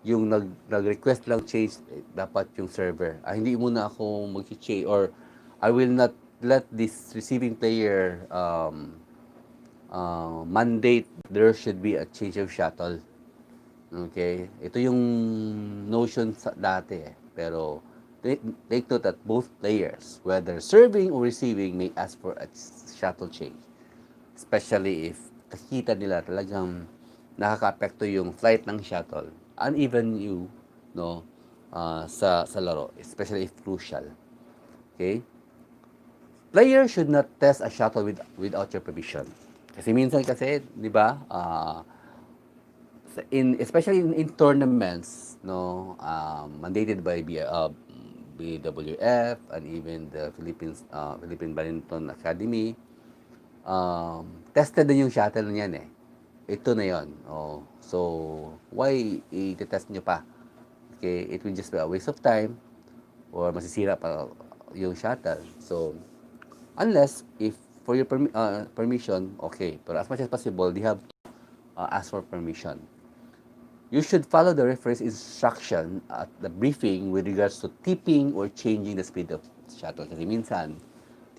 yung nag-request lang change, dapat yung server. Hindi muna ako mag-change or I will not let this receiving player mandate there should be a change of shuttle. Okay? Ito yung notion sa dati eh. Pero take note that both players, whether serving or receiving, may ask for a shuttle change. Especially if nakikita nila talagang nakaka-apekto yung flight ng shuttle. Uneven you, no, sa laro. Especially if crucial. Okay? Player should not test a shuttle without your permission. Kasi minsan kasi, di ba, especially in tournaments, no, mandated by BWF and even the Philippine Badminton Academy, tested na yung shuttle niyan eh. Ito na yon. Oh, so why i-test nyo pa? Okay, it will just be a waste of time or masisira pa yung shuttle. So unless if for your permission, okay. Pero as much as possible, they have to ask for permission. You should follow the referee's instruction at the briefing with regards to tipping or changing the speed of shuttle. Kasi minsan,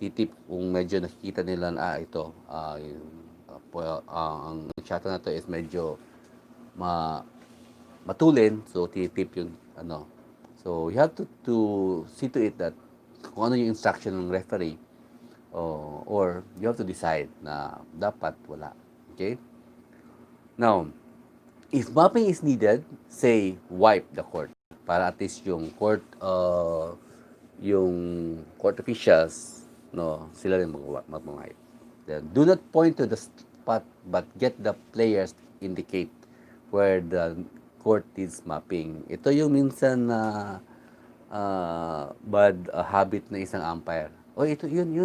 titip kung medyo nakikita nila na ito, ang shuttle na to is medyo matulin, so titip yung ano. So you have to see to it that kung ano yung instruction ng referee, or you have to decide na dapat wala. Okay? Now, if mapping is needed, say wipe the court para at least yung court officials, no, sila rin mag-wipe. Then do not point to the spot but get the players indicate where the court is mapping. Ito yung minsan na bad habit na isang umpire. Oh, ito yun.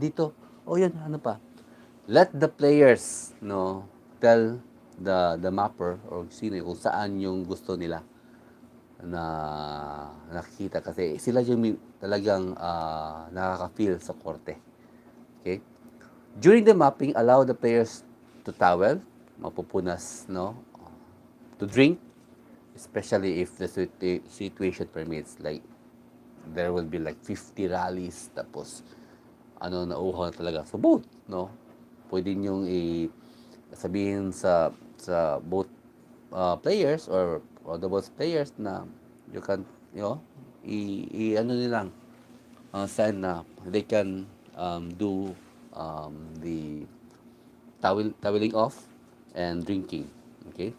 Dito. Oh, yun, ano pa? Let the players, no, tell the mapper or sino kung saan yung gusto nila na nakikita kasi sila yung talagang nakaka-feel sa korte. Okay? During the mapping, allow the players to towel, mapupunas, no, to drink, especially if the situation permits. Like there will be like 50 rallies tapos nauuhaw na talaga. So both, no, pwede niyong sabihin sa both players or the both players na you can, ano nilang sign na they can do the toweling off and drinking. Okay?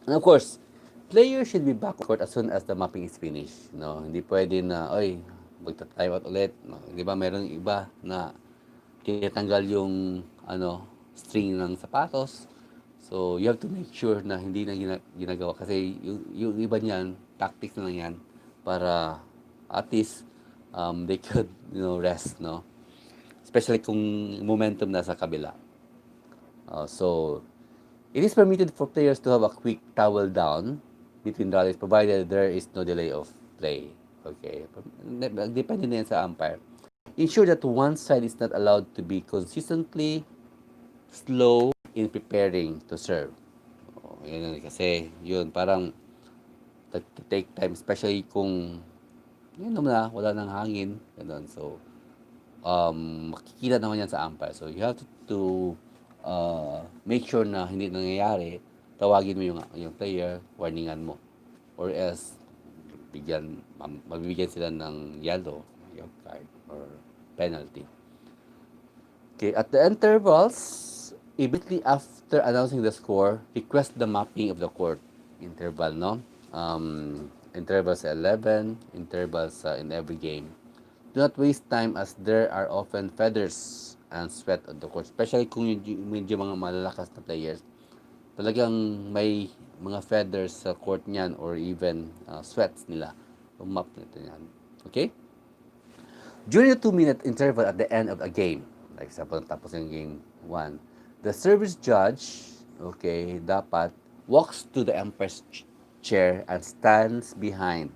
And of course, players should be back court as soon as the mapping is finished. No, hindi pwede na, magta-time out ulit. No, di ba mayroong iba na tinatanggal yung string ng sapatos. So, you have to make sure na hindi na ginagawa kasi yung iba niyan, tactics na lang yan para at least they could, rest, no? Especially kung momentum nasa kabila. So, it is permitted for players to have a quick towel down between rallies provided there is no delay of play. Okay? Depende na yan sa umpire. Ensure that one side is not allowed to be consistently slow in preparing to serve. Yun kasi yun parang take time, especially kung yun na wala nang hangin, ganun. So makikita naman yan sa umpire. So you have to make sure na hindi nangyayari, tawagin mo yung player, warningan mo, or else magbibigyan sila ng yellow, yung card or penalty. Okay, at the intervals, immediately after announcing the score, request the mapping of the court interval, no? Intervals 11, intervals in every game. Do not waste time as there are often feathers and sweat on the court, especially kung medyo mga malalakas na players. Talagang may mga feathers sa court niyan or even sweats nila. So, map nito yan. Okay? During the 2-minute interval at the end of a game, like example, tapos yung game 1, the service judge, okay, dapat walks to the umpire's chair and stands behind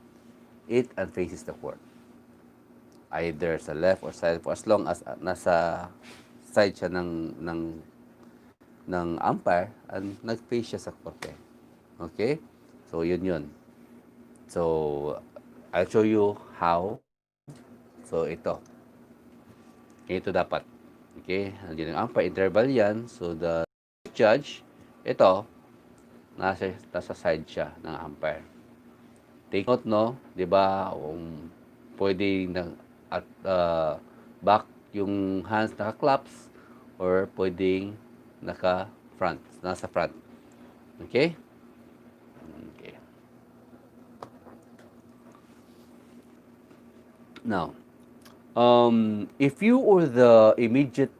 it and faces the court. Either sa left or side for as long as nasa side siya ng umpire and nag-face siya sa korte. Okay? So, yun. So, I'll show you how. So, ito dapat. Okay, nandiyan ang umpire, interval yan. So, the judge, ito, nasa side siya ng umpire. Take note, no? Di ba? Pwede na at back yung hands naka-claps or pwedeng naka-front, nasa front. Okay? Okay. Now, if you or the immediate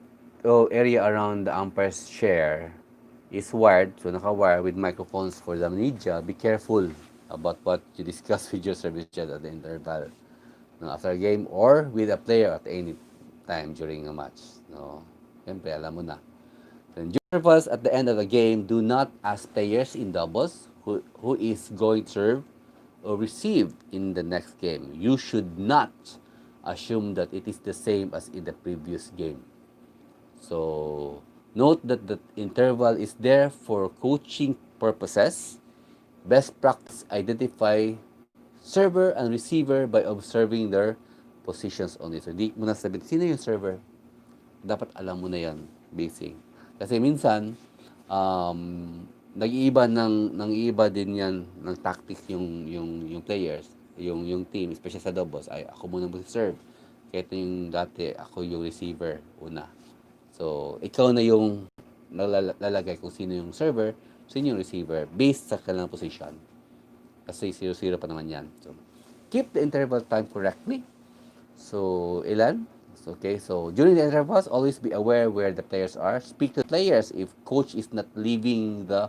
area around the umpire's chair is wired, so naka-wire with microphones for the media, be careful about what you discuss with your service judge at the interval after a game or with a player at any time during a match. No? Siyempre, alam mo na. Then intervals at the end of the game, do not ask players in doubles who is going to serve or receive in the next game. You should not assume that it is the same as in the previous game. So, note that the interval is there for coaching purposes. Best practice, identify server and receiver by observing their positions on it. So, di mo na sabihin, sino yung server? Dapat alam mo na yan, basic. Kasi minsan, nag-iiba nang-iiba din yan ng tactics yung players, yung team, especially sa doubles. Ay, ako muna mag-serve. Kaya ito yung dati, ako yung receiver una. So, ikaw na yung lalagay kung sino yung server, sino yung receiver, based sa kanilang position. Kasi 0-0 pa naman yan. So, keep the interval time correctly. So, ilan? Okay, so during the intervals, always be aware where the players are. Speak to the players if coach is not leaving the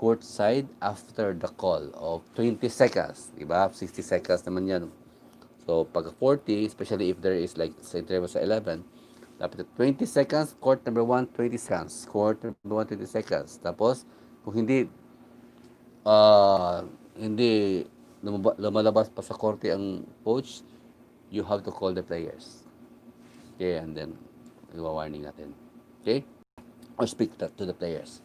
court side after the call of 20 seconds. Diba? 60 seconds naman yan. So, pag 40, especially if there is like sa interval sa 11, dapat 20 seconds, court number 1, 20 seconds. Court number 1, 20 seconds. Tapos, kung hindi lumalabas pa sa korte ang coach, you have to call the players. Okay, and then iwa-warning natin. Okay? Or speak to the players.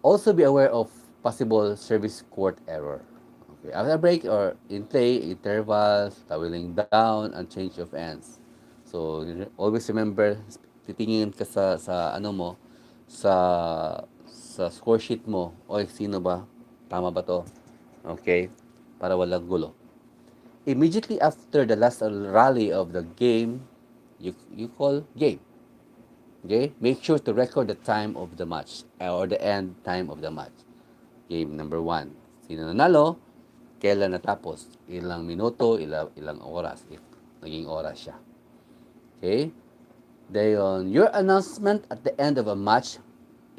Also be aware of possible service court error. Okay, after break or in play, intervals, toweling down, and change of ends. So, always remember, titingin ka sa ano mo, sa score sheet mo, oy, sino ba? Tama ba to? Okay? Para walang gulo. Immediately after the last rally of the game, you call game. Okay? Make sure to record the time of the match or the end time of the match. Game number 1. Sino nanalo? Kailan natapos? Ilang minuto, ilang oras if naging oras siya. Okay? Then your announcement at the end of a match,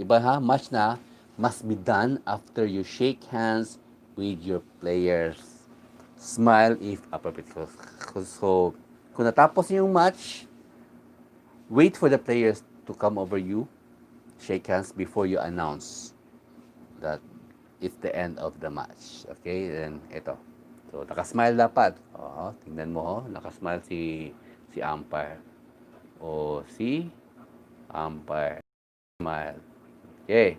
iba ha, match na, must be done after you shake hands with your players. Smile if appropriate. So kung natapos yung match, wait for the players to come over you, shake hands before you announce that it's the end of the match. Okay? Then, ito. So, nakasmile dapat. Tingnan mo, nakasmile si umpire. O si umpire. Smile. Okay.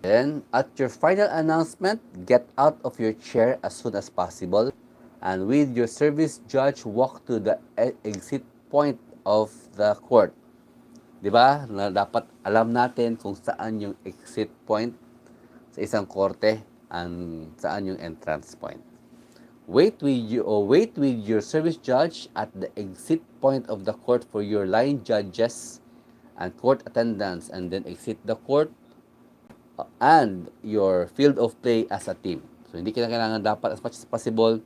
Then, at your final announcement, get out of your chair as soon as possible. And with your service judge, walk to the exit point of the court. Di ba? Na dapat alam natin kung saan yung exit point sa isang korte and saan yung entrance point. Wait with your service judge at the exit point of the court for your line judges and court attendants, and then exit the court and your field of play as a team. So, hindi kailangan dapat as much as possible,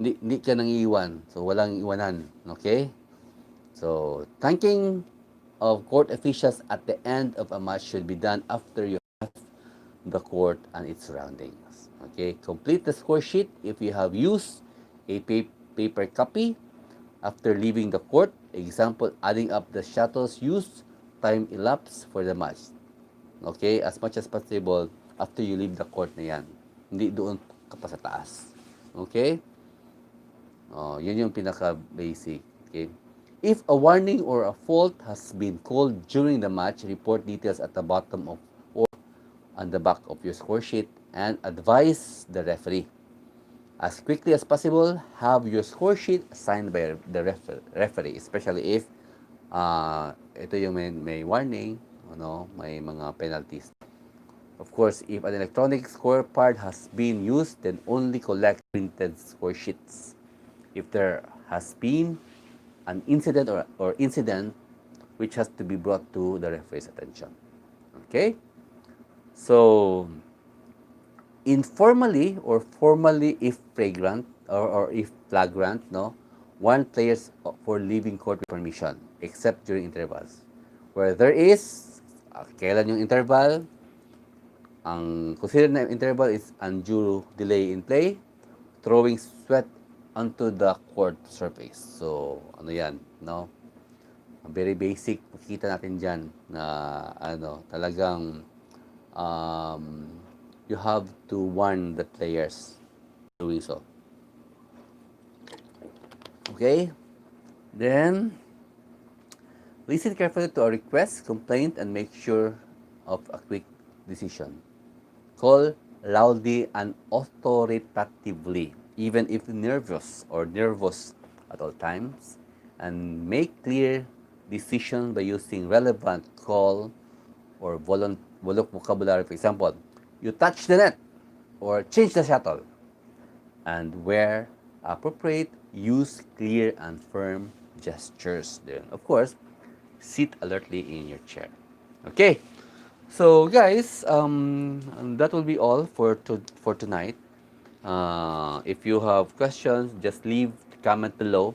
hindi ka nang iiwan. So, walang iwanan. Okay? So, thanking of court officials at the end of a match should be done after you have the court and its surroundings. Okay? Complete the score sheet if you have used a paper copy after leaving the court. Example, adding up the shuttles used, time elapsed for the match. Okay? As much as possible after you leave the court na yan. Hindi doon ka pa sa taas. Okay? Yun yung pinaka-basic. Okay? If a warning or a fault has been called during the match, report details at the bottom of or on the back of your score sheet and advise the referee. As quickly as possible, have your score sheet signed by the referee, especially if ito yung may warning, ano, may mga penalties. Of course, if an electronic scorecard has been used, then only collect printed score sheets. If there has been an incident or incident which has to be brought to the referee's attention. Okay? So, informally or formally if flagrant or if flagrant, no, one players for leaving court with permission except during intervals. Where there is, kailan yung interval, ang considered na interval is undue delay in play, throwing sweat onto the court surface. So, ano yan, no? Very basic, makikita natin dyan na talagang um, you have to warn the players doing so. Okay? Then, listen carefully to a request, complaint, and make sure of a quick decision. Call loudly and authoritatively, even if nervous at all times, and make clear decisions by using relevant call or vocabulary. For example, you touch the net or change the shuttle. And where appropriate, use clear and firm gestures. Then, of course, sit alertly in your chair. Okay, so guys, that will be all for tonight. If you have questions, just leave comment below.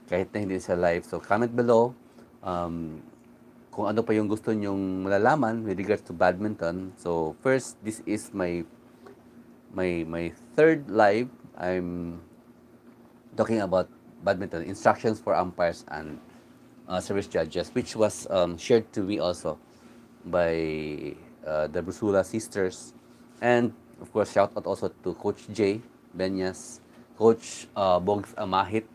Kahit na hindi sa live, so comment below. Kung ano pa yung gusto nyong malalaman with regards to badminton. So first, this is my third live. I'm talking about badminton instructions for umpires and service judges, which was shared to me also by the Brusula sisters, and of course shout out also to Coach Jay Benyas, Coach Bogs Amahit,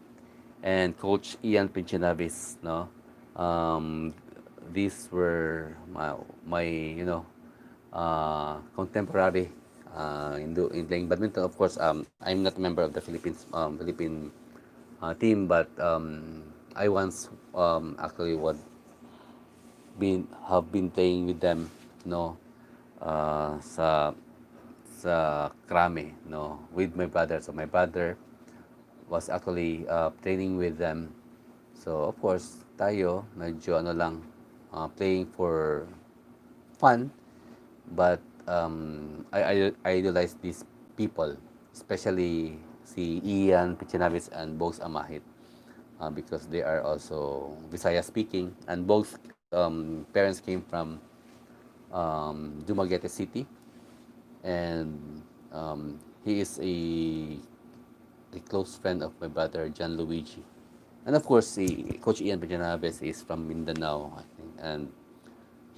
and Coach Ian Pinchinabis. No, these were my contemporary in playing badminton. Of course, I'm not a member of the Philippine team, but I once actually have been playing with them, no, sa Krame, no, with my brother. So my brother was actually training with them. So of course, tayo medyo lang, playing for fun, but I idolize these people, especially si Ian Pichinavis and Bogs Amahit, because they are also Visaya speaking, and both parents came from Dumaguete City, and he is a close friend of my brother John Luigi, and of course si Coach Ian Pichinavis is from Mindanao, I think, and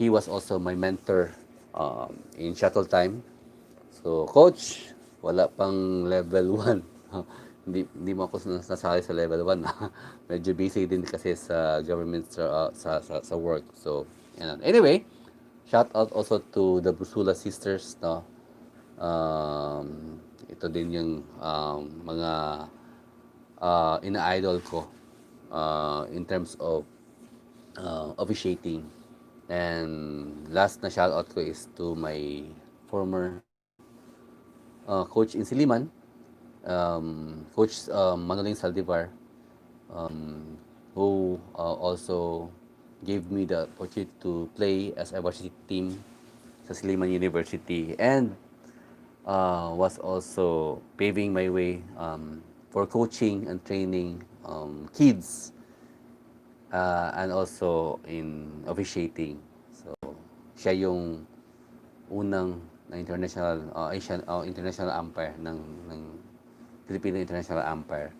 he was also my mentor in shuttle time. So, Coach, wala pang level 1. Hindi mo ako nasali sa level 1. Medyo busy din kasi sa government sa work. So, yan. Anyway, shout out also to the Brusula sisters, no. Ito din yung mga ina-idol ko in terms of officiating. And last na shout out ko is to my former coach in Siliman, Coach Manoling Saldivar, who also gave me the opportunity to play as a varsity team sa Siliman University, and was also paving my way for coaching and training kids, and also in officiating. So, siya yung unang na international international umpire ng Filipino International Umpire.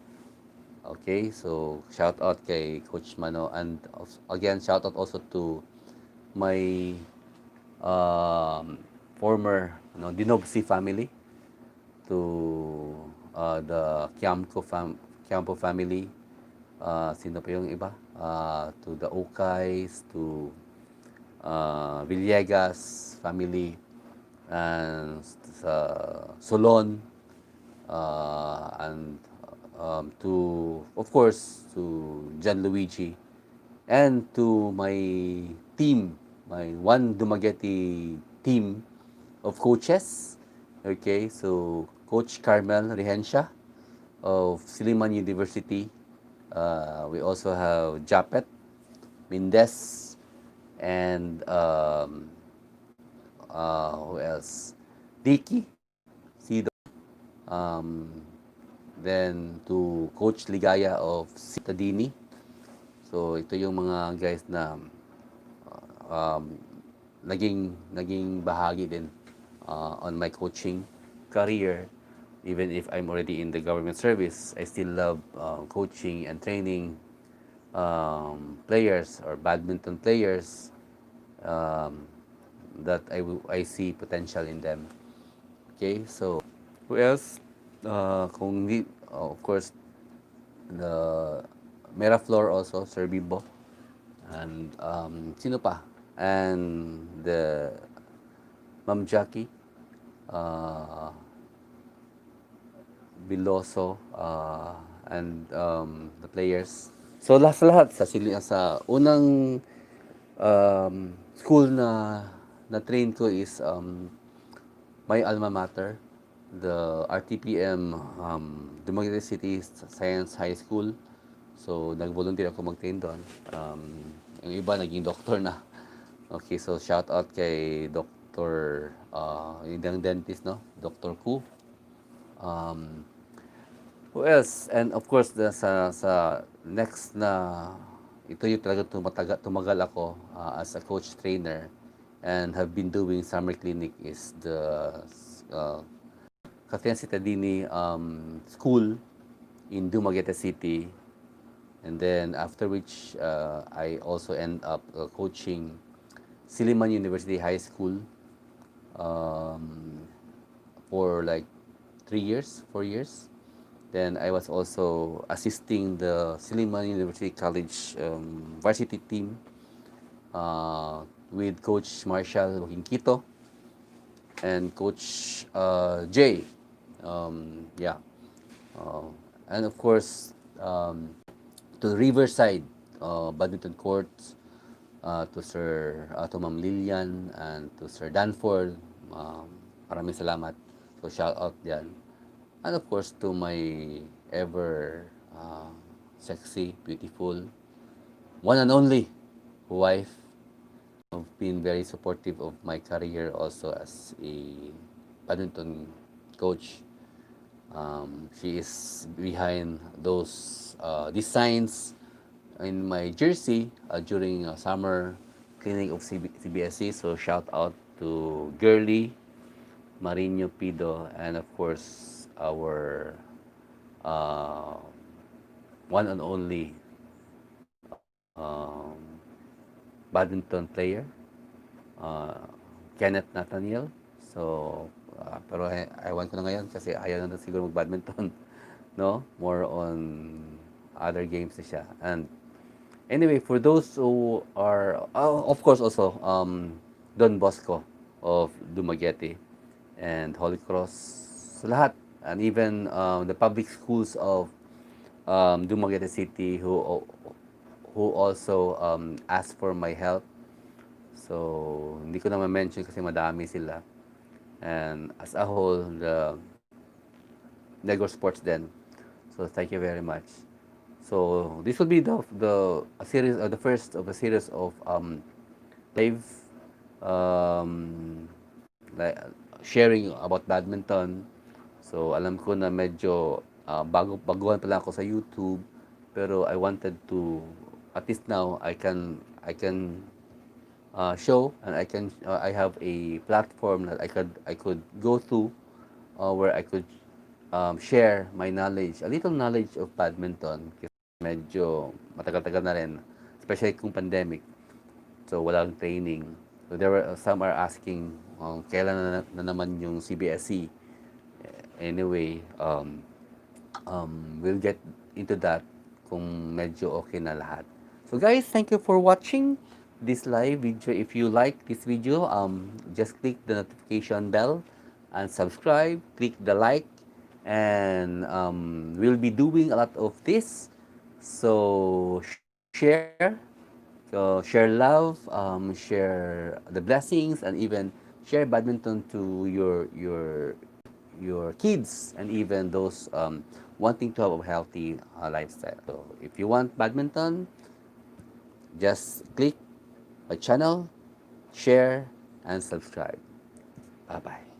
Okay, so shout out kay Coach Mano, and again shout out also to my former Dinobsi family, to the Quiampo family, sino pa yung iba, to the Okays, to Villegas family, and sa Solon, and to, of course, to John Luigi, and to my team, my one Dumaguete team of coaches. Okay, so Coach Carmel Rehencia of Siliman University. We also have Japet Mendez and who else? Dicky Sido. Um, then to Coach Ligaya of Citadini. So ito yung mga guys na um, naging bahagi din on my coaching career. Even if I'm already in the government service, I still love coaching and training players or badminton players um, that I see potential in them. Okay, so who else? Kung di, of course, the Meraflor also, Sir Bibo. And sino pa? And the Ma'am Jackie, uh, Biloso, and the players. So lahat sa lahat sa unang school na train ko is my alma mater, the RTPM Dumaguete City Science High School. So nag-volunteer ako mag-train doon. Yung iba naging doctor na. Okay, so shout out kay Dr. Yung dentist, no? Dr. Ku. Um, who else? And of course, sa next na, ito yung talaga tumagal ako as a coach trainer and have been doing summer clinic is the uh, Catherine Citadini School in Dumaguete City. And then after which, I also end up coaching Siliman University High School um, for like 3 years, 4 years. Then I was also assisting the Siliman University College varsity team with Coach Marshall Quito and Coach Jay. Yeah. Uh, and of course, to Riverside Badminton Courts, to Ma'am Lilian and to Sir Danford. Maraming salamat. So shout out diyan. And of course to my ever sexy, beautiful, one and only wife, have been very supportive of my career also as a badminton coach. She is behind those designs in my jersey during summer clinic of CBSC. So shout out to Girly, Marino Pido, and of course our uh, one and only badminton player, uh, Kenneth Nathaniel. So, pero ewan ko na ngayon kasi ayaw na siguro mag-badminton. No? More on other games na siya. And anyway, for those who are, of course also, Don Bosco of Dumaguete and Holy Cross, sa lahat. And even the public schools of Dumaguete City who also asked for my help. So, hindi ko na ma-mention kasi madami sila. And as a whole, the Negro Sports then. So, thank you very much. So, this will be a series, the first of a series of live um, like, sharing about badminton. So, alam ko na medyo baguhan pa lang ako sa YouTube, pero I wanted to, at least now, I can show, and I have a platform that I could go to where I could share my knowledge, a little knowledge of badminton. Kasi medyo matagal-tagal na rin, especially kung pandemic. So walang training. So there were some are asking kailan na naman yung CBSC. Anyway, we'll get into that kung medyo okay na lahat. So guys, thank you for watching this live video. If you like this video, just click the notification bell and subscribe. Click the like and we'll be doing a lot of this. So share, share love, share the blessings, and even share badminton to your kids and even those wanting to have a healthy lifestyle. So if you want badminton, just click my channel, share, and subscribe. Bye bye.